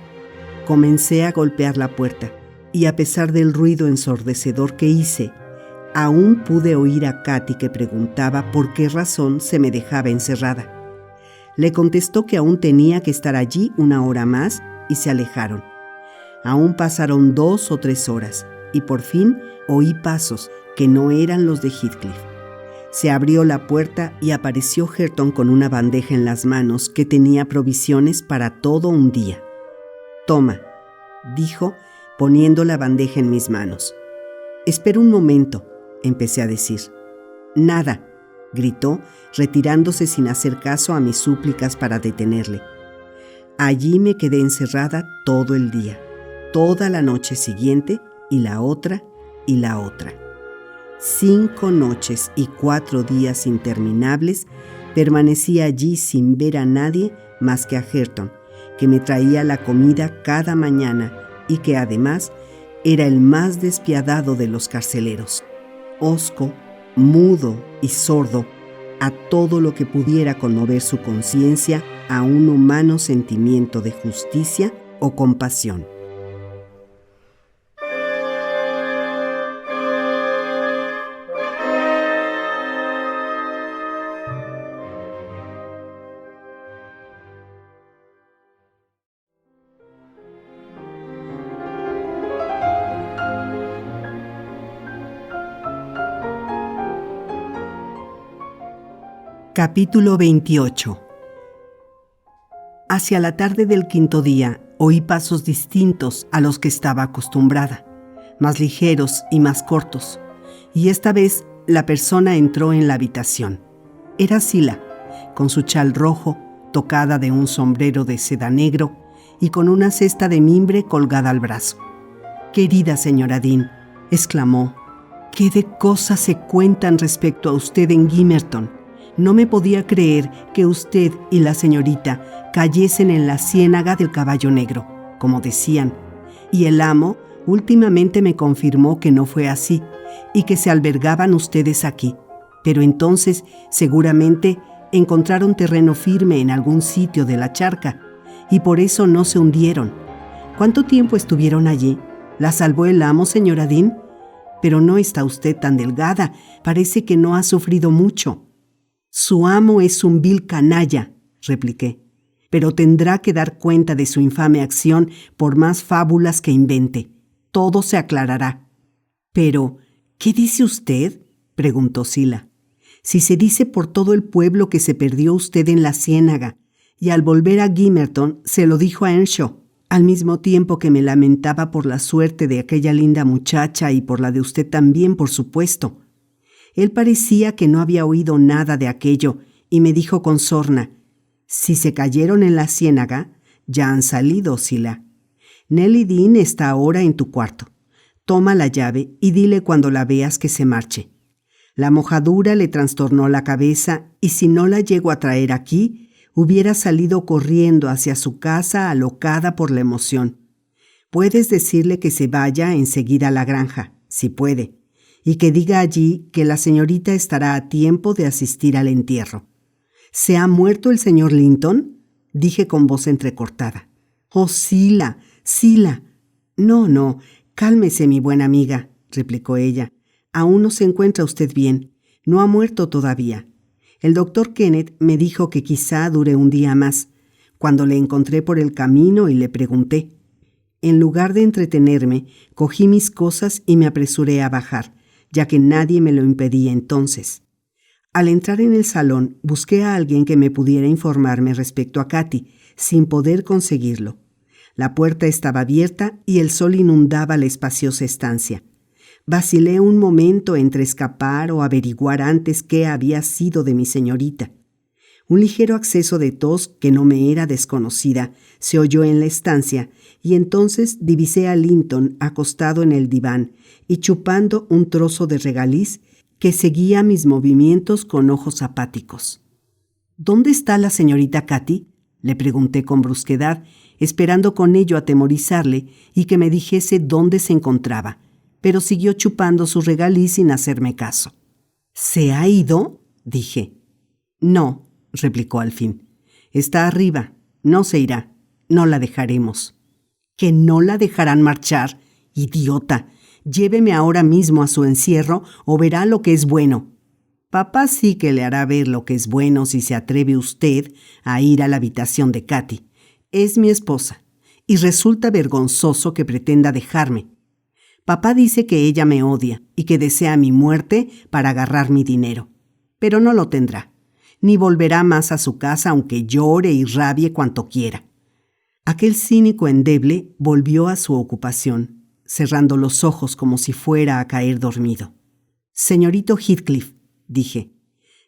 Comencé a golpear la puerta, y a pesar del ruido ensordecedor que hice, aún pude oír a Katy que preguntaba por qué razón se me dejaba encerrada. Le contestó que aún tenía que estar allí 1 hora más y se alejaron. Aún pasaron 2 o 3 horas y por fin oí pasos que no eran los de Heathcliff. Se abrió la puerta y apareció Hareton con una bandeja en las manos que tenía provisiones para todo un día. Toma, dijo, poniendo la bandeja en mis manos. Espera un momento, empecé a decir. Nada, gritó, retirándose sin hacer caso a mis súplicas para detenerle. Allí me quedé encerrada todo el día, toda la noche siguiente y la otra y la otra. 5 noches y 4 días interminables permanecí allí sin ver a nadie más que a Hareton, que me traía la comida cada mañana y que además era el más despiadado de los carceleros, hosco, mudo y sordo a todo lo que pudiera conmover su conciencia a un humano sentimiento de justicia o compasión. Capítulo 28. Hacia la tarde del 5.º día oí pasos distintos a los que estaba acostumbrada, más ligeros y más cortos, y esta vez la persona entró en la habitación. Era Zillah, con su chal rojo, tocada de un sombrero de seda negro y con una cesta de mimbre colgada al brazo. «Querida señora Dean», exclamó, «¿qué de cosas se cuentan respecto a usted en Gimmerton? No me podía creer que usted y la señorita cayesen en la ciénaga del caballo negro, como decían, y el amo últimamente me confirmó que no fue así y que se albergaban ustedes aquí, pero entonces seguramente encontraron terreno firme en algún sitio de la charca y por eso no se hundieron. ¿Cuánto tiempo estuvieron allí? ¿La salvó el amo, señora Dean? Pero no está usted tan delgada, parece que no ha sufrido mucho. Su amo es un vil canalla, repliqué, pero tendrá que dar cuenta de su infame acción por más fábulas que invente. Todo se aclarará. Pero, ¿qué dice usted?, preguntó Zillah. Si se dice por todo el pueblo que se perdió usted en la ciénaga, y al volver a Gimmerton se lo dijo a Earnshaw, al mismo tiempo que me lamentaba por la suerte de aquella linda muchacha y por la de usted también, por supuesto. Él parecía que no había oído nada de aquello y me dijo con sorna: «Si se cayeron en la ciénaga, ya han salido, Zillah. Nellie Dean está ahora en tu cuarto. Toma la llave y dile cuando la veas que se marche. La mojadura le trastornó la cabeza y si no la llego a traer aquí, hubiera salido corriendo hacia su casa alocada por la emoción. Puedes decirle que se vaya enseguida a la granja, si puede, y que diga allí que la señorita estará a tiempo de asistir al entierro». «¿Se ha muerto el señor Linton?», dije con voz entrecortada. «Oh, Zillah, Zillah». No, cálmese, mi buena amiga», replicó ella. «Aún no se encuentra usted bien. No ha muerto todavía. El doctor Kenneth me dijo que quizá dure un día más, cuando le encontré por el camino y le pregunté. En lugar de entretenerme, cogí mis cosas y me apresuré a bajar, ya que nadie me lo impedía entonces. Al entrar en el salón, busqué a alguien que me pudiera informarme respecto a Katy, sin poder conseguirlo. La puerta estaba abierta y el sol inundaba la espaciosa estancia. Vacilé un momento entre escapar o averiguar antes qué había sido de mi señorita. Un ligero acceso de tos, que no me era desconocida, se oyó en la estancia, y entonces divisé a Linton acostado en el diván y chupando un trozo de regaliz que seguía mis movimientos con ojos apáticos. «¿Dónde está la señorita Katy?», le pregunté con brusquedad, esperando con ello atemorizarle y que me dijese dónde se encontraba, pero siguió chupando su regaliz sin hacerme caso. «¿Se ha ido?», dije. «No», replicó al fin. «Está arriba. No se irá. No la dejaremos». «¿Que no la dejarán marchar? Idiota. Lléveme ahora mismo a su encierro o verá lo que es bueno». «Papá sí que le hará ver lo que es bueno si se atreve usted a ir a la habitación de Katy. Es mi esposa, y resulta vergonzoso que pretenda dejarme. Papá dice que ella me odia y que desea mi muerte para agarrar mi dinero. Pero no lo tendrá, ni volverá más a su casa aunque llore y rabie cuanto quiera». Aquel cínico endeble volvió a su ocupación, cerrando los ojos como si fuera a caer dormido. «Señorito Heathcliff», dije,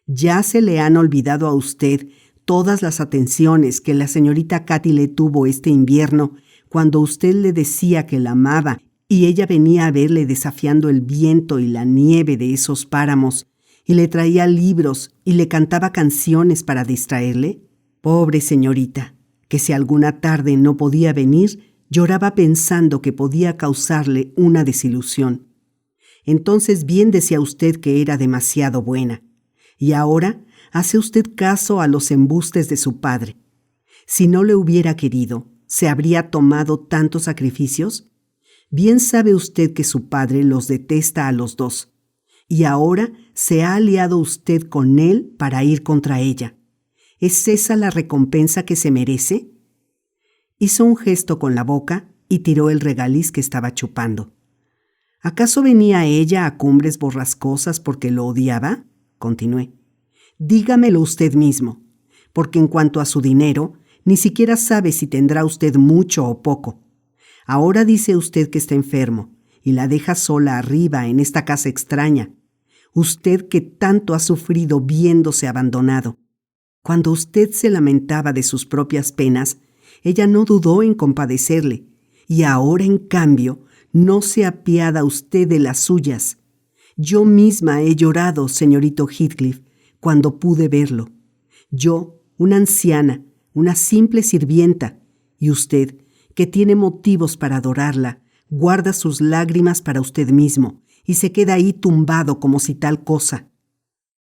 «ya se le han olvidado a usted todas las atenciones que la señorita Katy le tuvo este invierno cuando usted le decía que la amaba y ella venía a verle desafiando el viento y la nieve de esos páramos y le traía libros y le cantaba canciones para distraerle? Pobre señorita, que si alguna tarde no podía venir, lloraba pensando que podía causarle una desilusión. Entonces bien decía usted que era demasiado buena. Y ahora hace usted caso a los embustes de su padre. Si no le hubiera querido, ¿se habría tomado tantos sacrificios? Bien sabe usted que su padre los detesta a los dos. Y ahora se ha aliado usted con él para ir contra ella. ¿Es esa la recompensa que se merece?». Hizo un gesto con la boca y tiró el regaliz que estaba chupando. «¿Acaso venía ella a Cumbres Borrascosas porque lo odiaba?», continué. «Dígamelo usted mismo, porque en cuanto a su dinero, ni siquiera sabe si tendrá usted mucho o poco. Ahora dice usted que está enfermo y la deja sola arriba en esta casa extraña. Usted que tanto ha sufrido viéndose abandonado. Cuando usted se lamentaba de sus propias penas, ella no dudó en compadecerle, y ahora, en cambio, no se apiada usted de las suyas. Yo misma he llorado, señorito Heathcliff, cuando pude verlo. Yo, una anciana, una simple sirvienta, y usted, que tiene motivos para adorarla, guarda sus lágrimas para usted mismo y se queda ahí tumbado como si tal cosa».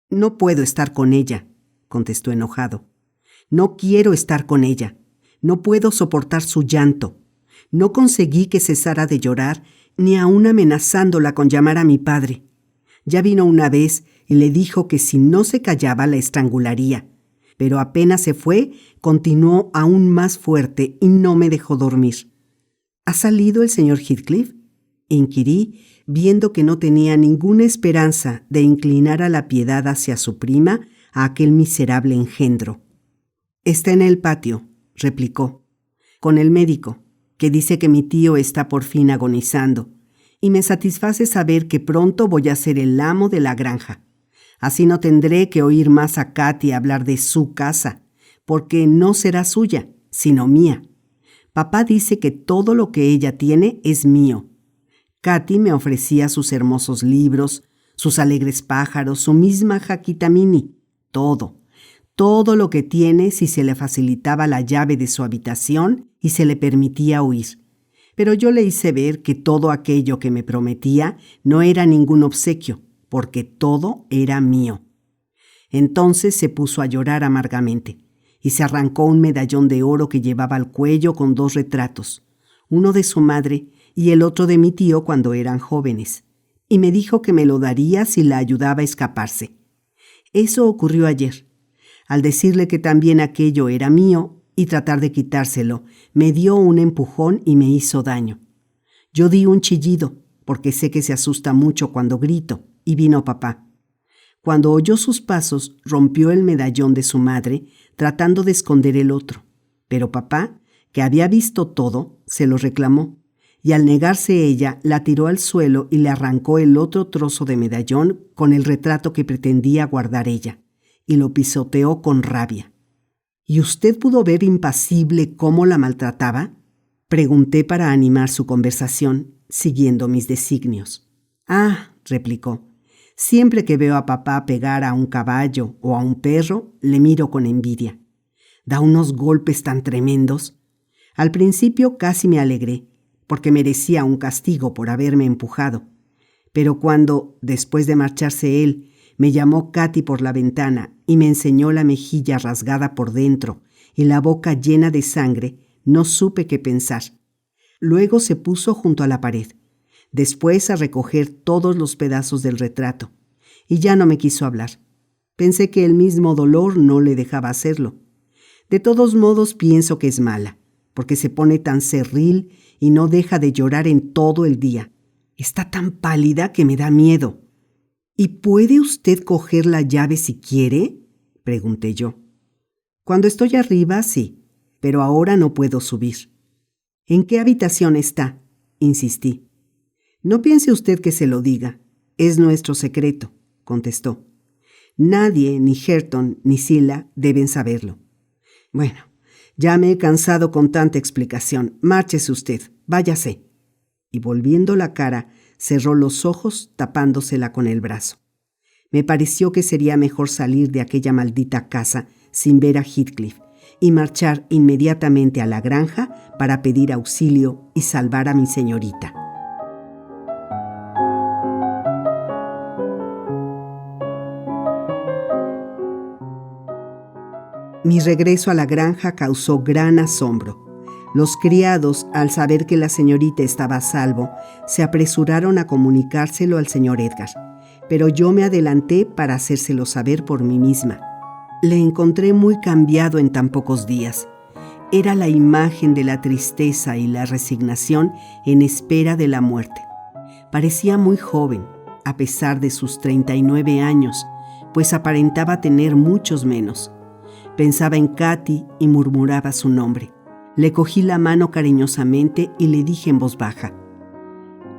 «No puedo estar con ella», contestó enojado. «No quiero estar con ella. No puedo soportar su llanto. No conseguí que cesara de llorar ni aún amenazándola con llamar a mi padre. Ya vino una vez y le dijo que si no se callaba la estrangularía, pero apenas se fue, continuó aún más fuerte y no me dejó dormir. ¿Ha salido el señor Heathcliff?, inquirí, viendo que no tenía ninguna esperanza de inclinar a la piedad hacia su prima, a aquel miserable engendro. «Está en el patio», replicó, «con el médico, que dice que mi tío está por fin agonizando, y me satisface saber que pronto voy a ser el amo de la granja. Así no tendré que oír más a Katy hablar de su casa, porque no será suya, sino mía. Papá dice que todo lo que ella tiene es mío. Katy me ofrecía sus hermosos libros, sus alegres pájaros, su misma Jaquita Mini, todo lo que tiene si se le facilitaba la llave de su habitación y se le permitía huir. Pero yo le hice ver que todo aquello que me prometía no era ningún obsequio, porque todo era mío. Entonces se puso a llorar amargamente y se arrancó un medallón de oro que llevaba al cuello con 2 retratos, uno de su madre y el otro de mi tío cuando eran jóvenes, y me dijo que me lo daría si la ayudaba a escaparse. Eso ocurrió ayer. Al decirle que también aquello era mío y tratar de quitárselo, me dio un empujón y me hizo daño. Yo di un chillido, porque sé que se asusta mucho cuando grito, y vino papá. Cuando oyó sus pasos, rompió el medallón de su madre, tratando de esconder el otro. Pero papá, que había visto todo, se lo reclamó, y al negarse ella, la tiró al suelo y le arrancó el otro trozo de medallón con el retrato que pretendía guardar ella, y lo pisoteó con rabia. ¿Y usted pudo ver impasible cómo la maltrataba?, pregunté para animar su conversación, siguiendo mis designios. «Ah», replicó, «siempre que veo a papá pegar a un caballo o a un perro, le miro con envidia. Da unos golpes tan tremendos. Al principio casi me alegré, porque merecía un castigo por haberme empujado. Pero cuando, después de marcharse él, me llamó Katy por la ventana y me enseñó la mejilla rasgada por dentro y la boca llena de sangre, no supe qué pensar. Luego se puso junto a la pared, después a recoger todos los pedazos del retrato, y ya no me quiso hablar. Pensé que el mismo dolor no le dejaba hacerlo. De todos modos pienso que es mala, porque se pone tan cerril y no deja de llorar en todo el día. Está tan pálida que me da miedo». «¿Y puede usted coger la llave si quiere?», pregunté yo. «Cuando estoy arriba, sí, pero ahora no puedo subir». «¿En qué habitación está?», insistí. «No piense usted que se lo diga. Es nuestro secreto», contestó. «Nadie, ni Hareton ni Zillah, deben saberlo». «Bueno, ya me he cansado con tanta explicación. Márchese usted, váyase». Y volviendo la cara, cerró los ojos tapándosela con el brazo. Me pareció que sería mejor salir de aquella maldita casa sin ver a Heathcliff y marchar inmediatamente a la granja para pedir auxilio y salvar a mi señorita. Mi regreso a la granja causó gran asombro. Los criados, al saber que la señorita estaba a salvo, se apresuraron a comunicárselo al señor Edgar, pero yo me adelanté para hacérselo saber por mí misma. Le encontré muy cambiado en tan pocos días. Era la imagen de la tristeza y la resignación en espera de la muerte. Parecía muy joven, a pesar de sus 39 años, pues aparentaba tener muchos menos. Pensaba en Katy y murmuraba su nombre. Le cogí la mano cariñosamente y le dije en voz baja: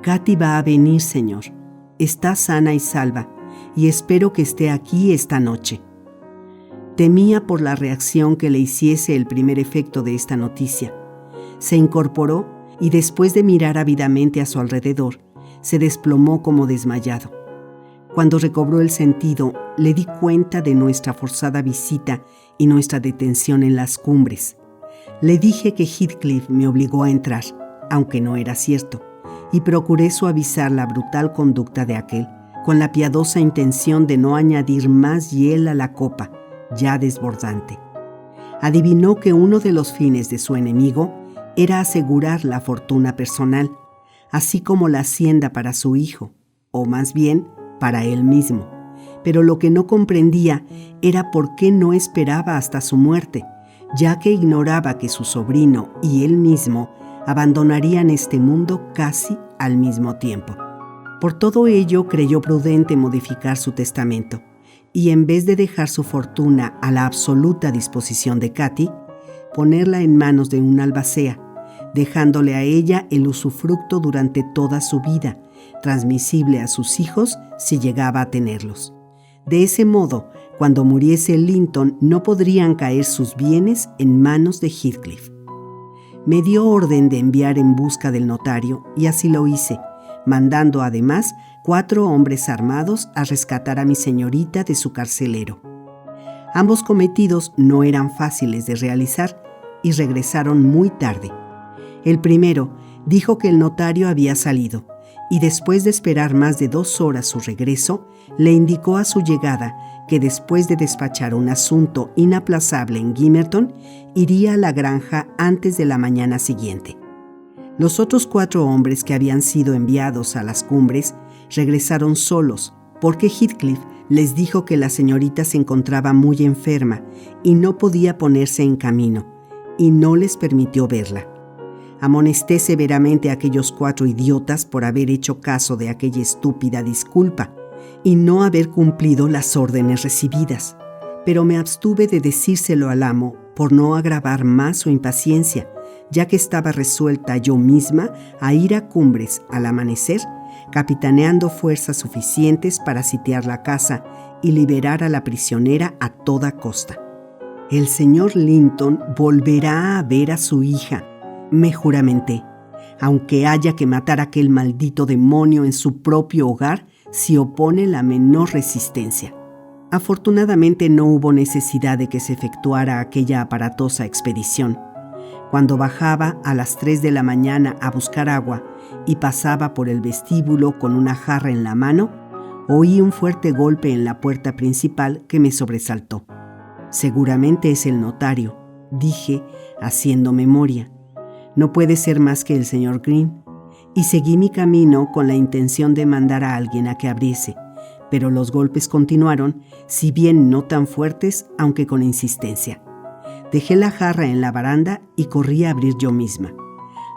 «Katy va a venir, señor. Está sana y salva, y espero que esté aquí esta noche». Temía por la reacción que le hiciese el primer efecto de esta noticia. Se incorporó y después de mirar ávidamente a su alrededor, se desplomó como desmayado. Cuando recobró el sentido, le di cuenta de nuestra forzada visita y nuestra detención en las cumbres. Le dije que Heathcliff me obligó a entrar, aunque no era cierto, y procuré suavizar la brutal conducta de aquel, con la piadosa intención de no añadir más hiel a la copa, ya desbordante. Adivinó que uno de los fines de su enemigo era asegurar la fortuna personal, así como la hacienda para su hijo, o más bien, para él mismo. Pero lo que no comprendía era por qué no esperaba hasta su muerte, ya que ignoraba que su sobrino y él mismo abandonarían este mundo casi al mismo tiempo. Por todo ello, creyó prudente modificar su testamento, y en vez de dejar su fortuna a la absoluta disposición de Katy, ponerla en manos de un albacea, dejándole a ella el usufructo durante toda su vida, transmisible a sus hijos si llegaba a tenerlos. De ese modo, cuando muriese Linton, no podrían caer sus bienes en manos de Heathcliff. Me dio orden de enviar en busca del notario, y así lo hice, mandando además 4 hombres armados a rescatar a mi señorita de su carcelero. Ambos cometidos no eran fáciles de realizar y regresaron muy tarde. El primero dijo que el notario había salido, y después de esperar más de 2 horas su regreso, le indicó a su llegada que después de despachar un asunto inaplazable en Gimmerton, iría a la granja antes de la mañana siguiente. Los otros 4 hombres que habían sido enviados a las cumbres regresaron solos, porque Heathcliff les dijo que la señorita se encontraba muy enferma y no podía ponerse en camino, y no les permitió verla. Amonesté severamente a aquellos 4 idiotas por haber hecho caso de aquella estúpida disculpa y no haber cumplido las órdenes recibidas, pero me abstuve de decírselo al amo por no agravar más su impaciencia, ya que estaba resuelta yo misma a ir a Cumbres al amanecer, capitaneando fuerzas suficientes para sitiar la casa y liberar a la prisionera a toda costa. El señor Linton volverá a ver a su hija, me juramenté, aunque haya que matar a aquel maldito demonio en su propio hogar si opone la menor resistencia. Afortunadamente no hubo necesidad de que se efectuara aquella aparatosa expedición. Cuando bajaba a las 3 de la mañana a buscar agua y pasaba por el vestíbulo con una jarra en la mano, oí un fuerte golpe en la puerta principal que me sobresaltó. Seguramente es el notario, dije, haciendo memoria. No puede ser más que el señor Green, y seguí mi camino con la intención de mandar a alguien a que abriese, pero los golpes continuaron, si bien no tan fuertes, aunque con insistencia. Dejé la jarra en la baranda y corrí a abrir yo misma.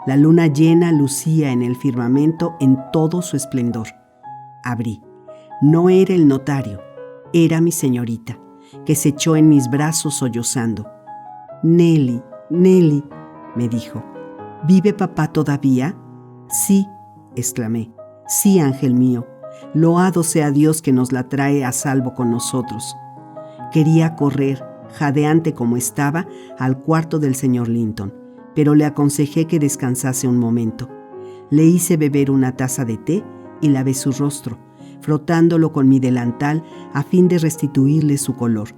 La luna llena lucía en el firmamento en todo su esplendor. Abrí. No era el notario, era mi señorita, que se echó en mis brazos sollozando. «Nelly, Nelly», me dijo, «¿vive papá todavía?» «Sí», exclamé, «sí, ángel mío. Loado sea Dios que nos la trae a salvo con nosotros». Quería correr, jadeante como estaba, al cuarto del señor Linton, pero le aconsejé que descansase un momento. Le hice beber una taza de té y lavé su rostro, frotándolo con mi delantal a fin de restituirle su color,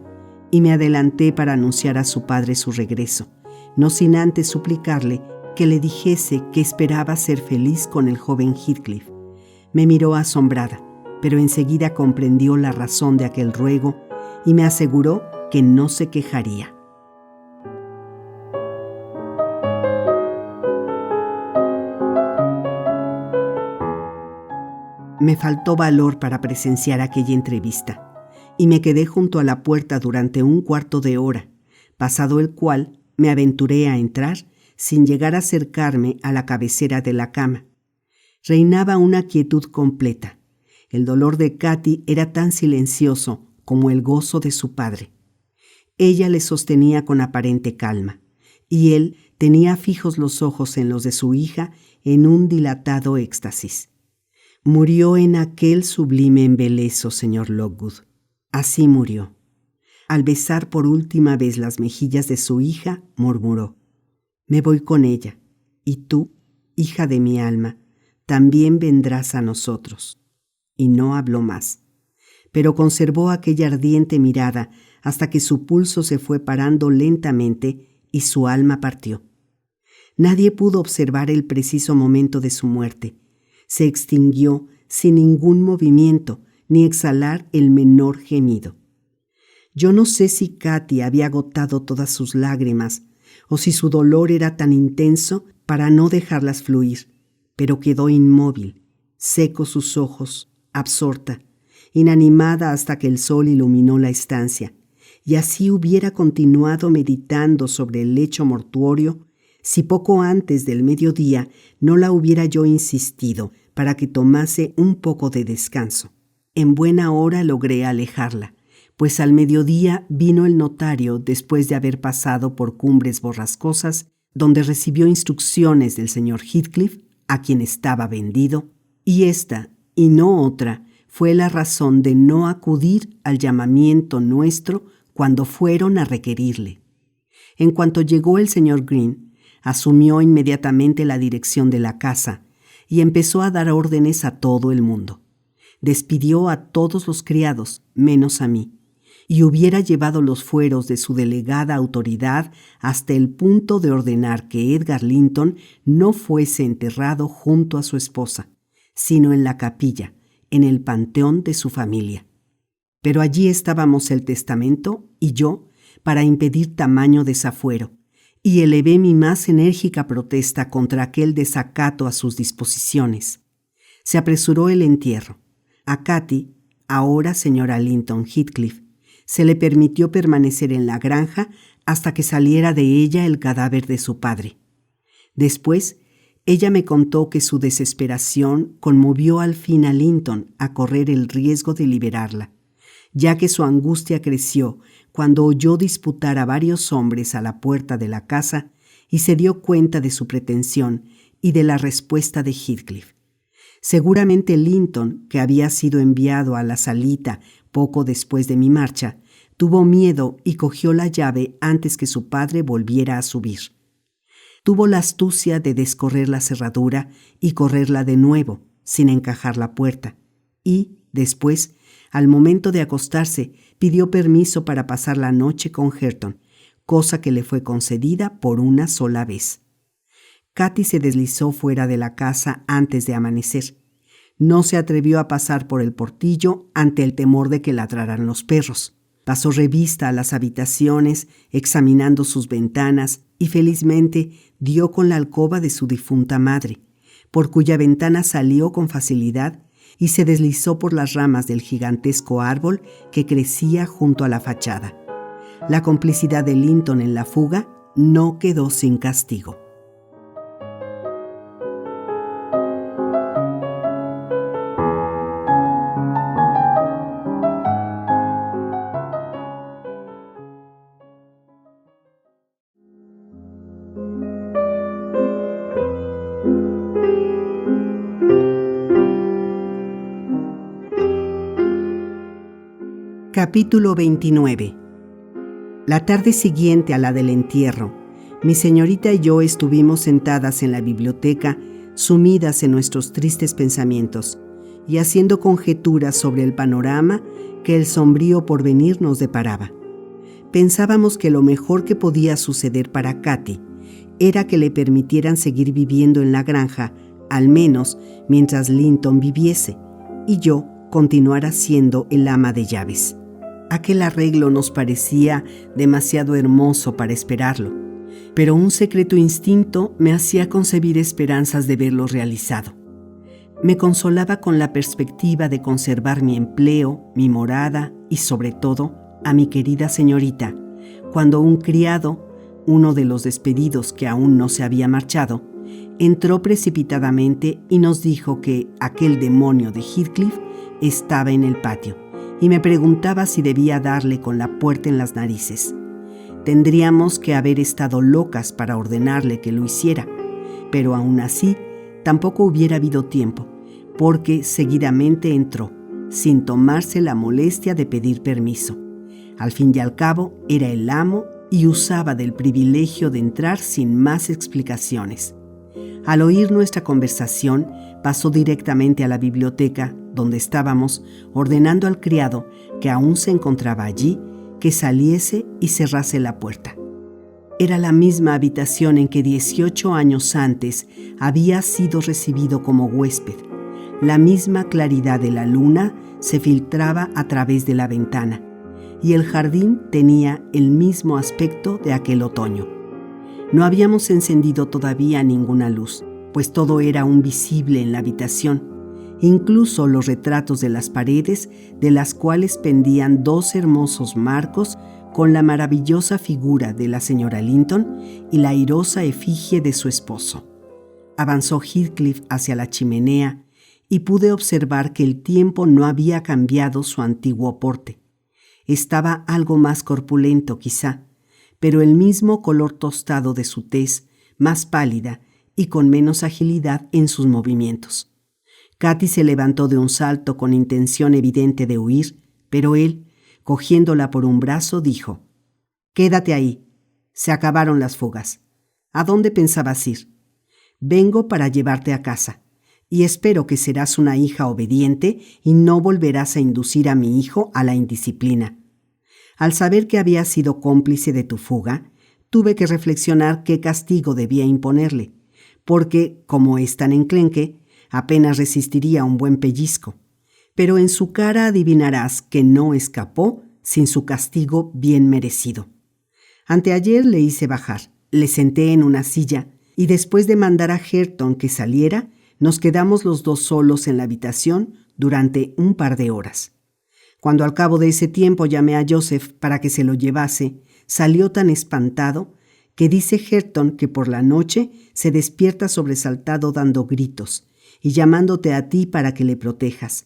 y me adelanté para anunciar a su padre su regreso, no sin antes suplicarle que le dijese que esperaba ser feliz con el joven Heathcliff. Me miró asombrada, pero enseguida comprendió la razón de aquel ruego y me aseguró que no se quejaría. Me faltó valor para presenciar aquella entrevista, y me quedé junto a la puerta durante un cuarto de hora, pasado el cual me aventuré a entrar sin llegar a acercarme a la cabecera de la cama. Reinaba una quietud completa. El dolor de Katy era tan silencioso como el gozo de su padre. Ella le sostenía con aparente calma, y él tenía fijos los ojos en los de su hija en un dilatado éxtasis. Murió en aquel sublime embeleso, señor Lockwood. Así murió. Al besar por última vez las mejillas de su hija, murmuró: «Me voy con ella, y tú, hija de mi alma, también vendrás a nosotros». Y no habló más, pero conservó aquella ardiente mirada hasta que su pulso se fue parando lentamente y su alma partió. Nadie pudo observar el preciso momento de su muerte. Se extinguió sin ningún movimiento ni exhalar el menor gemido. Yo no sé si Katy había agotado todas sus lágrimas o si su dolor era tan intenso para no dejarlas fluir, pero quedó inmóvil, secos sus ojos, absorta, inanimada hasta que el sol iluminó la estancia, y así hubiera continuado meditando sobre el lecho mortuorio si poco antes del mediodía no la hubiera yo insistido para que tomase un poco de descanso. En buena hora logré alejarla, pues al mediodía vino el notario después de haber pasado por Cumbres Borrascosas, donde recibió instrucciones del señor Heathcliff, a quien estaba vendido, y esta, y no otra, fue la razón de no acudir al llamamiento nuestro cuando fueron a requerirle. En cuanto llegó el señor Green, asumió inmediatamente la dirección de la casa y empezó a dar órdenes a todo el mundo. Despidió a todos los criados, menos a mí, y hubiera llevado los fueros de su delegada autoridad hasta el punto de ordenar que Edgar Linton no fuese enterrado junto a su esposa, sino en la capilla, en el panteón de su familia. Pero allí estábamos el testamento y yo para impedir tamaño desafuero, y elevé mi más enérgica protesta contra aquel desacato a sus disposiciones. Se apresuró el entierro. A Cathy, ahora señora Linton Heathcliff, se le permitió permanecer en la granja hasta que saliera de ella el cadáver de su padre. Después, ella me contó que su desesperación conmovió al fin a Linton a correr el riesgo de liberarla, ya que su angustia creció cuando oyó disputar a varios hombres a la puerta de la casa y se dio cuenta de su pretensión y de la respuesta de Heathcliff. Seguramente Linton, que había sido enviado a la salita poco después de mi marcha, tuvo miedo y cogió la llave antes que su padre volviera a subir. Tuvo la astucia de descorrer la cerradura y correrla de nuevo, sin encajar la puerta, y, después, al momento de acostarse, pidió permiso para pasar la noche con Hareton, cosa que le fue concedida por una sola vez. Cathy se deslizó fuera de la casa antes de amanecer. No se atrevió a pasar por el portillo ante el temor de que ladraran los perros. Pasó revista a las habitaciones, examinando sus ventanas, y felizmente dio con la alcoba de su difunta madre, por cuya ventana salió con facilidad y se deslizó por las ramas del gigantesco árbol que crecía junto a la fachada. La complicidad de Linton en la fuga no quedó sin castigo. Capítulo 29. La tarde siguiente a la del entierro, mi señorita y yo estuvimos sentadas en la biblioteca, sumidas en nuestros tristes pensamientos y haciendo conjeturas sobre el panorama que el sombrío porvenir nos deparaba. Pensábamos que lo mejor que podía suceder para Cathy era que le permitieran seguir viviendo en la granja, al menos mientras Linton viviese, y yo continuara siendo el ama de llaves. Aquel arreglo nos parecía demasiado hermoso para esperarlo, pero un secreto instinto me hacía concebir esperanzas de verlo realizado. Me consolaba con la perspectiva de conservar mi empleo, mi morada y, sobre todo, a mi querida señorita, cuando un criado, uno de los despedidos que aún no se había marchado, entró precipitadamente y nos dijo que aquel demonio de Heathcliff estaba en el patio, y me preguntaba si debía darle con la puerta en las narices. Tendríamos que haber estado locas para ordenarle que lo hiciera, pero aún así tampoco hubiera habido tiempo, porque seguidamente entró, sin tomarse la molestia de pedir permiso. Al fin y al cabo, era el amo y usaba del privilegio de entrar sin más explicaciones. Al oír nuestra conversación, pasó directamente a la biblioteca, donde estábamos, ordenando al criado, que aún se encontraba allí, que saliese y cerrase la puerta. Era la misma habitación en que 18 años antes había sido recibido como huésped. La misma claridad de la luna se filtraba a través de la ventana, y el jardín tenía el mismo aspecto de aquel otoño. No habíamos encendido todavía ninguna luz, pues todo era aún visible en la habitación, incluso los retratos de las paredes, de las cuales pendían 2 hermosos marcos con la maravillosa figura de la señora Linton y la airosa efigie de su esposo. Avanzó Heathcliff hacia la chimenea y pude observar que el tiempo no había cambiado su antiguo porte. Estaba algo más corpulento, quizá, pero el mismo color tostado de su tez, más pálida y con menos agilidad en sus movimientos. Katy se levantó de un salto con intención evidente de huir, pero él, cogiéndola por un brazo, dijo: «Quédate ahí. Se acabaron las fugas. ¿A dónde pensabas ir? Vengo para llevarte a casa, y espero que serás una hija obediente y no volverás a inducir a mi hijo a la indisciplina». Al saber que había sido cómplice de tu fuga, tuve que reflexionar qué castigo debía imponerle, porque, como es tan enclenque, apenas resistiría un buen pellizco. Pero en su cara adivinarás que no escapó sin su castigo bien merecido. Anteayer le hice bajar, le senté en una silla y después de mandar a Hareton que saliera, nos quedamos los 2 solos en la habitación durante un par de horas. Cuando al cabo de ese tiempo llamé a Joseph para que se lo llevase, salió tan espantado que dice Hareton que por la noche se despierta sobresaltado dando gritos y llamándote a ti para que le protejas.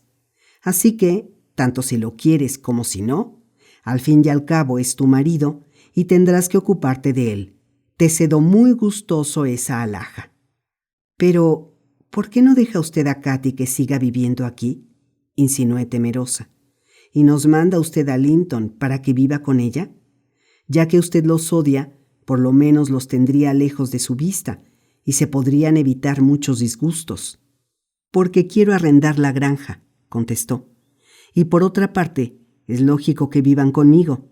Así que, tanto si lo quieres como si no, al fin y al cabo es tu marido y tendrás que ocuparte de él. Te cedo muy gustoso esa alhaja. Pero, ¿por qué no deja usted a Katy que siga viviendo aquí?, insinué temerosa. ¿Y nos manda usted a Linton para que viva con ella? Ya que usted los odia, por lo menos los tendría lejos de su vista y se podrían evitar muchos disgustos. Porque quiero arrendar la granja, contestó. Y por otra parte, es lógico que vivan conmigo.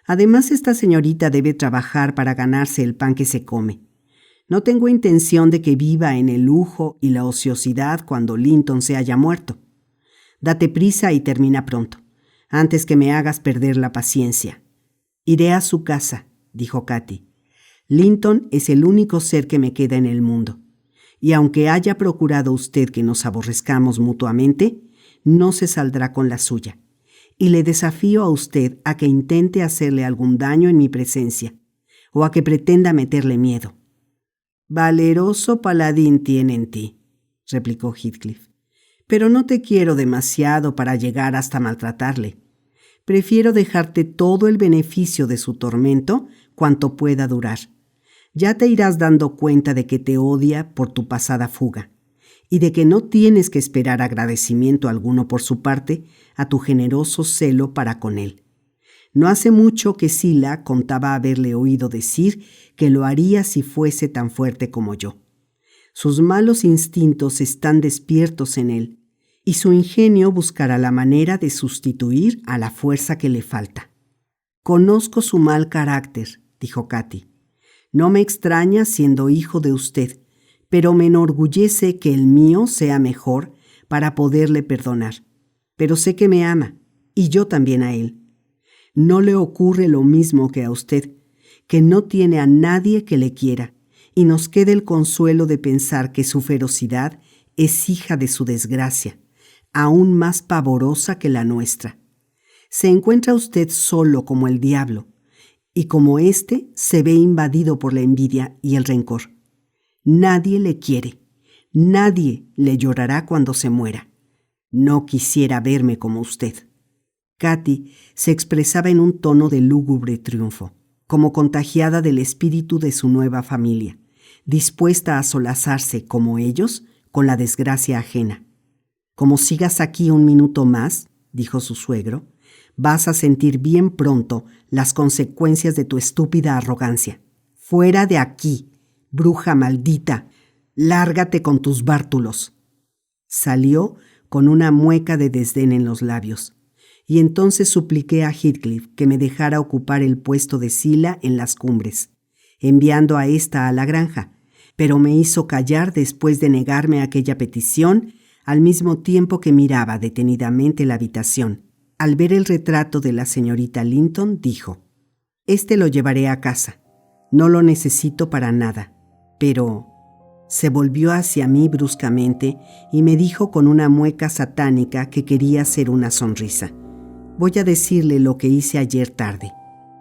Además, esta señorita debe trabajar para ganarse el pan que se come. No tengo intención de que viva en el lujo y la ociosidad cuando Linton se haya muerto. Date prisa y termina pronto, antes que me hagas perder la paciencia. Iré a su casa, dijo Katy. Linton es el único ser que me queda en el mundo. Y aunque haya procurado usted que nos aborrezcamos mutuamente, no se saldrá con la suya. Y le desafío a usted a que intente hacerle algún daño en mi presencia, o a que pretenda meterle miedo. «Valeroso paladín tiene en ti», replicó Heathcliff. «Pero no te quiero demasiado para llegar hasta maltratarle. Prefiero dejarte todo el beneficio de su tormento cuanto pueda durar. Ya te irás dando cuenta de que te odia por tu pasada fuga, y de que no tienes que esperar agradecimiento alguno por su parte a tu generoso celo para con él. No hace mucho que Zillah contaba haberle oído decir que lo haría si fuese tan fuerte como yo. Sus malos instintos están despiertos en él, y su ingenio buscará la manera de sustituir a la fuerza que le falta. Conozco su mal carácter, dijo Katy. No me extraña siendo hijo de usted, pero me enorgullece que el mío sea mejor para poderle perdonar. Pero sé que me ama, y yo también a él. No le ocurre lo mismo que a usted, que no tiene a nadie que le quiera, y nos queda el consuelo de pensar que su ferocidad es hija de su desgracia, aún más pavorosa que la nuestra. Se encuentra usted solo como el diablo, y como éste se ve invadido por la envidia y el rencor. Nadie le quiere, nadie le llorará cuando se muera. No quisiera verme como usted. Katy se expresaba en un tono de lúgubre triunfo, como contagiada del espíritu de su nueva familia, dispuesta a solazarse, como ellos, con la desgracia ajena. Como sigas aquí un minuto más, dijo su suegro, vas a sentir bien pronto las consecuencias de tu estúpida arrogancia. Fuera de aquí, bruja maldita, lárgate con tus bártulos. Salió con una mueca de desdén en los labios, y entonces supliqué a Heathcliff que me dejara ocupar el puesto de Zillah en las cumbres, enviando a ésta a la granja, pero me hizo callar después de negarme aquella petición, al mismo tiempo que miraba detenidamente la habitación. Al ver el retrato de la señorita Linton, dijo: «Este lo llevaré a casa. No lo necesito para nada. Pero, Se volvió hacia mí bruscamente y me dijo con una mueca satánica que quería hacer una sonrisa. Voy a decirle lo que hice ayer tarde.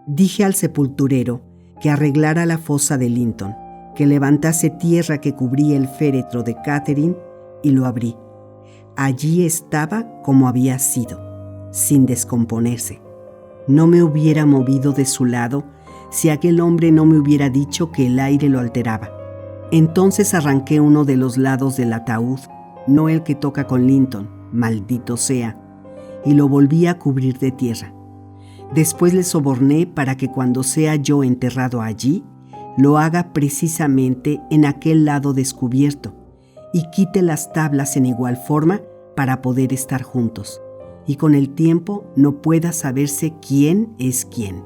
Dije al sepulturero que arreglara la fosa de Linton, que levantase tierra que cubría el féretro de Catherine y lo abrí. Allí estaba como había sido, sin descomponerse. No me hubiera movido de su lado si aquel hombre no me hubiera dicho que el aire lo alteraba. Entonces arranqué uno de los lados del ataúd, no el que toca con Linton, maldito sea, y lo volví a cubrir de tierra. Después le soborné para que cuando sea yo enterrado allí, lo haga precisamente en aquel lado descubierto y quite las tablas en igual forma para poder estar juntos, y con el tiempo no pueda saberse quién es quién.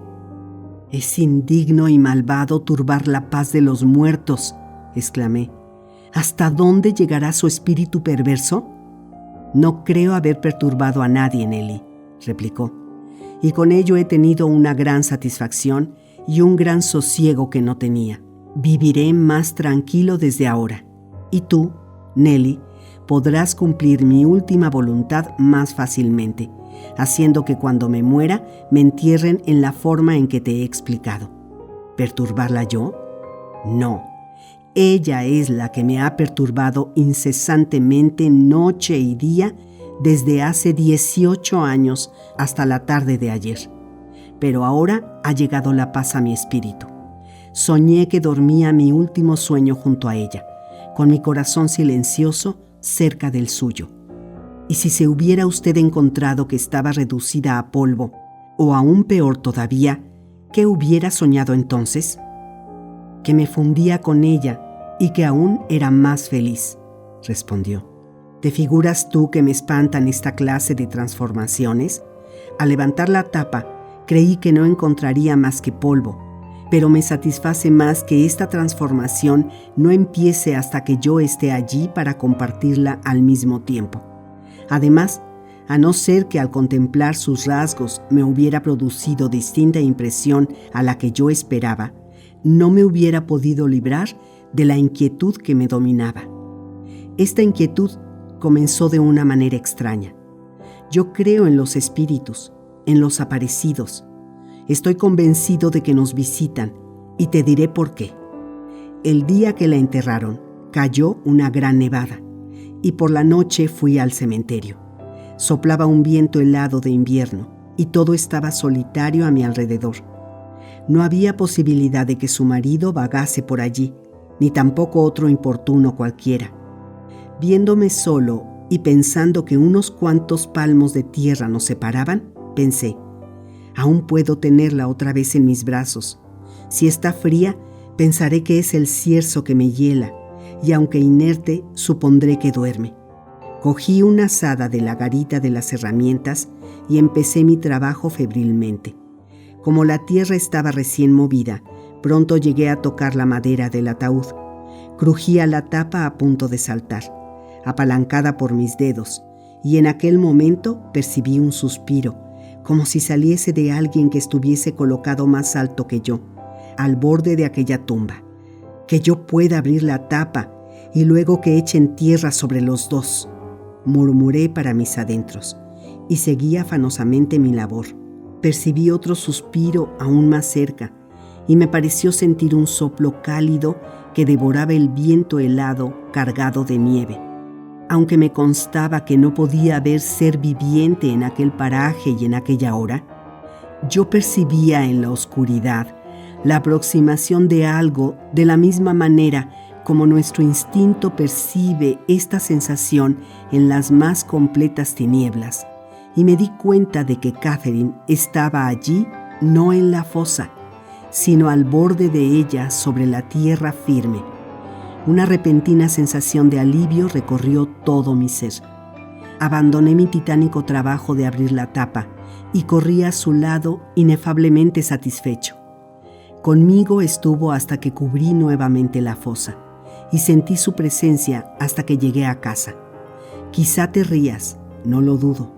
«Es indigno y malvado turbar la paz de los muertos», exclamé. «¿Hasta dónde llegará su espíritu perverso?» «No creo haber perturbado a nadie, Nelly», replicó, «y con ello he tenido una gran satisfacción y un gran sosiego que no tenía. Viviré más tranquilo desde ahora. Y tú, Nelly, podrás cumplir mi última voluntad más fácilmente, haciendo que cuando me muera me entierren en la forma en que te he explicado». ¿Perturbarla yo? No. Ella es la que me ha perturbado incesantemente noche y día desde hace 18 años hasta la tarde de ayer. Pero ahora ha llegado la paz a mi espíritu. Soñé que dormía mi último sueño junto a ella, con mi corazón silencioso cerca del suyo. Y si se hubiera usted encontrado que estaba reducida a polvo, o aún peor todavía, ¿qué hubiera soñado entonces? Que me fundía con ella y que aún era más feliz, respondió. ¿Te figuras tú que me espantan esta clase de transformaciones? Al levantar la tapa, creí que no encontraría más que polvo, pero me satisface más que esta transformación no empiece hasta que yo esté allí para compartirla al mismo tiempo. Además, a no ser que al contemplar sus rasgos me hubiera producido distinta impresión a la que yo esperaba, no me hubiera podido librar de la inquietud que me dominaba. Esta inquietud comenzó de una manera extraña. Yo creo en los espíritus, en los aparecidos. Estoy convencido de que nos visitan, y te diré por qué. El día que la enterraron, cayó una gran nevada, y por la noche fui al cementerio. Soplaba un viento helado de invierno, y todo estaba solitario a mi alrededor. No había posibilidad de que su marido vagase por allí, ni tampoco otro importuno cualquiera. Viéndome solo y pensando que unos cuantos palmos de tierra nos separaban, pensé, aún puedo tenerla otra vez en mis brazos. Si está fría, pensaré que es el cierzo que me hiela, y aunque inerte, supondré que duerme. Cogí una azada de la garita de las herramientas y empecé mi trabajo febrilmente. Como la tierra estaba recién movida, pronto llegué a tocar la madera del ataúd. Crujía la tapa a punto de saltar, apalancada por mis dedos, y en aquel momento percibí un suspiro, como si saliese de alguien que estuviese colocado más alto que yo, al borde de aquella tumba. Que yo pueda abrir la tapa y luego que echen tierra sobre los dos, murmuré para mis adentros, y seguí afanosamente mi labor. Percibí otro suspiro aún más cerca, y me pareció sentir un soplo cálido que devoraba el viento helado cargado de nieve. Aunque me constaba que no podía haber ser viviente en aquel paraje y en aquella hora, yo percibía en la oscuridad la aproximación de algo de la misma manera como nuestro instinto percibe esta sensación en las más completas tinieblas, y me di cuenta de que Catherine estaba allí, no en la fosa, sino al borde de ella sobre la tierra firme. Una repentina sensación de alivio recorrió todo mi ser. Abandoné mi titánico trabajo de abrir la tapa y corrí a su lado inefablemente satisfecho. Conmigo estuvo hasta que cubrí nuevamente la fosa y sentí su presencia hasta que llegué a casa. Quizá te rías, no lo dudo,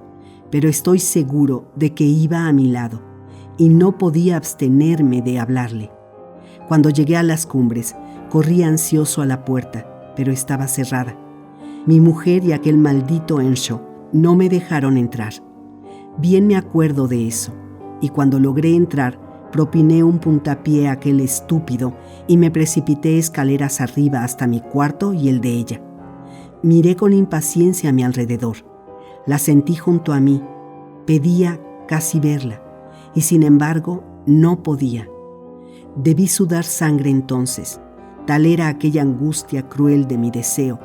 pero estoy seguro de que iba a mi lado y no podía abstenerme de hablarle. Cuando llegué a las cumbres, corrí ansioso a la puerta pero estaba cerrada. Mi mujer y aquel maldito Earnshaw no me dejaron entrar. Bien me acuerdo de eso, y cuando logré entrar, propiné un puntapié a aquel estúpido y me precipité escaleras arriba hasta mi cuarto y el de ella. Miré con impaciencia a mi alrededor. La sentí junto a mí. Pedía casi verla, y sin embargo no podía. Debí sudar sangre entonces. Tal era aquella angustia cruel de mi deseo,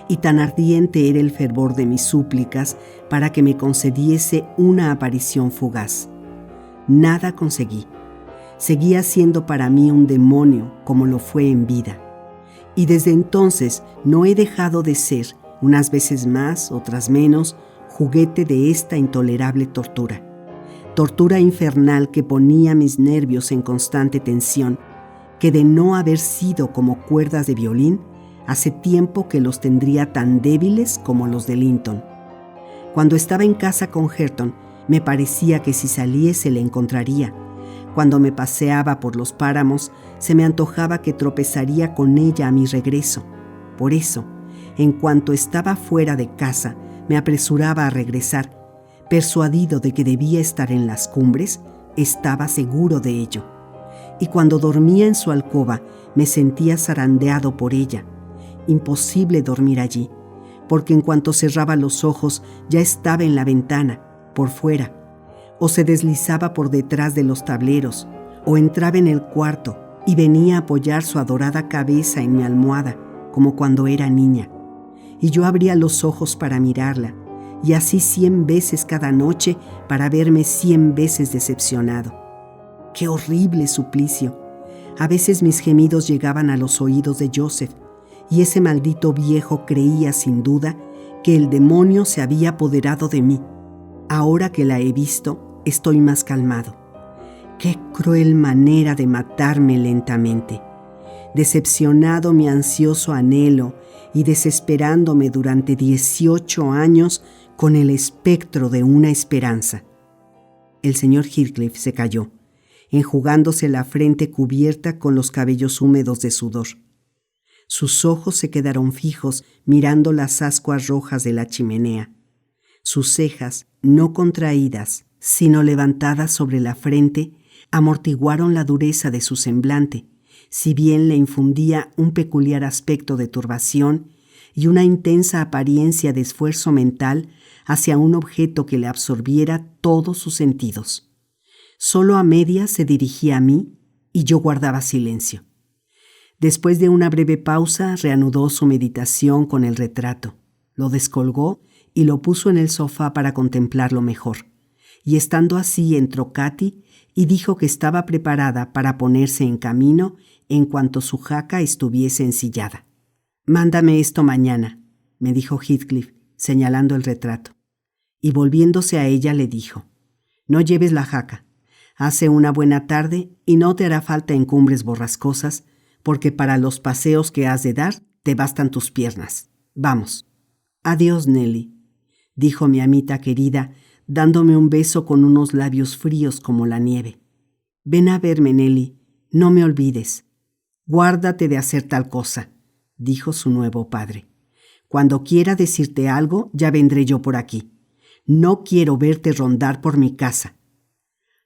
y tan ardiente era el fervor de mis súplicas para que me concediese una aparición fugaz. Nada conseguí. Seguía siendo para mí un demonio como lo fue en vida. Y desde entonces no he dejado de ser, unas veces más, otras menos, juguete de esta intolerable tortura. Tortura infernal que ponía mis nervios en constante tensión, que de no haber sido como cuerdas de violín, hace tiempo que los tendría tan débiles como los de Linton. Cuando estaba en casa con Hareton, me parecía que si saliese le encontraría. Cuando me paseaba por los páramos, se me antojaba que tropezaría con ella a mi regreso. Por eso, en cuanto estaba fuera de casa, me apresuraba a regresar. Persuadido de que debía estar en las cumbres, estaba seguro de ello. Y cuando dormía en su alcoba, me sentía zarandeado por ella. Imposible dormir allí, porque en cuanto cerraba los ojos ya estaba en la ventana, por fuera, o se deslizaba por detrás de los tableros, o entraba en el cuarto y venía a apoyar su adorada cabeza en mi almohada, como cuando era niña. Y yo abría los ojos para mirarla, y así 100 veces cada noche para verme 100 veces decepcionado. ¡Qué horrible suplicio! A veces mis gemidos llegaban a los oídos de Joseph, y ese maldito viejo creía sin duda que el demonio se había apoderado de mí. Ahora que la he visto, estoy más calmado. ¡Qué cruel manera de matarme lentamente! Decepcionado mi ansioso anhelo y desesperándome durante 18 años con el espectro de una esperanza. El señor Heathcliff se calló, enjugándose la frente cubierta con los cabellos húmedos de sudor. Sus ojos se quedaron fijos mirando las ascuas rojas de la chimenea. Sus cejas, no contraídas, sino levantadas sobre la frente, amortiguaron la dureza de su semblante, si bien le infundía un peculiar aspecto de turbación y una intensa apariencia de esfuerzo mental hacia un objeto que le absorbiera todos sus sentidos. Solo a medias se dirigía a mí y yo guardaba silencio. Después de una breve pausa, reanudó su meditación con el retrato, lo descolgó y lo puso en el sofá para contemplarlo mejor. Y estando así entró Cathy y dijo que estaba preparada para ponerse en camino en cuanto su jaca estuviese ensillada. «Mándame esto mañana», me dijo Heathcliff, señalando el retrato. Y volviéndose a ella le dijo: «No lleves la jaca. Hace una buena tarde y no te hará falta encumbres borrascosas, porque para los paseos que has de dar te bastan tus piernas. Vamos». «Adiós, Nelly», dijo mi amita querida, dándome un beso con unos labios fríos como la nieve. «Ven a verme, Nelly, no me olvides». «Guárdate de hacer tal cosa», dijo su nuevo padre. «Cuando quiera decirte algo, ya vendré yo por aquí. No quiero verte rondar por mi casa».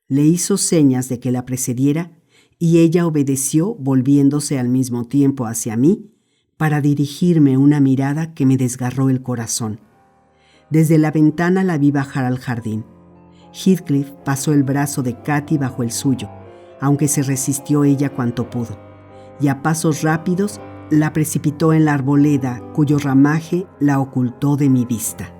Le hizo señas de que la precediera y ella obedeció, volviéndose al mismo tiempo hacia mí para dirigirme una mirada que me desgarró el corazón. Desde la ventana la vi bajar al jardín. Heathcliff pasó el brazo de Cathy bajo el suyo, aunque se resistió ella cuanto pudo, y a pasos rápidos la precipitó en la arboleda cuyo ramaje la ocultó de mi vista.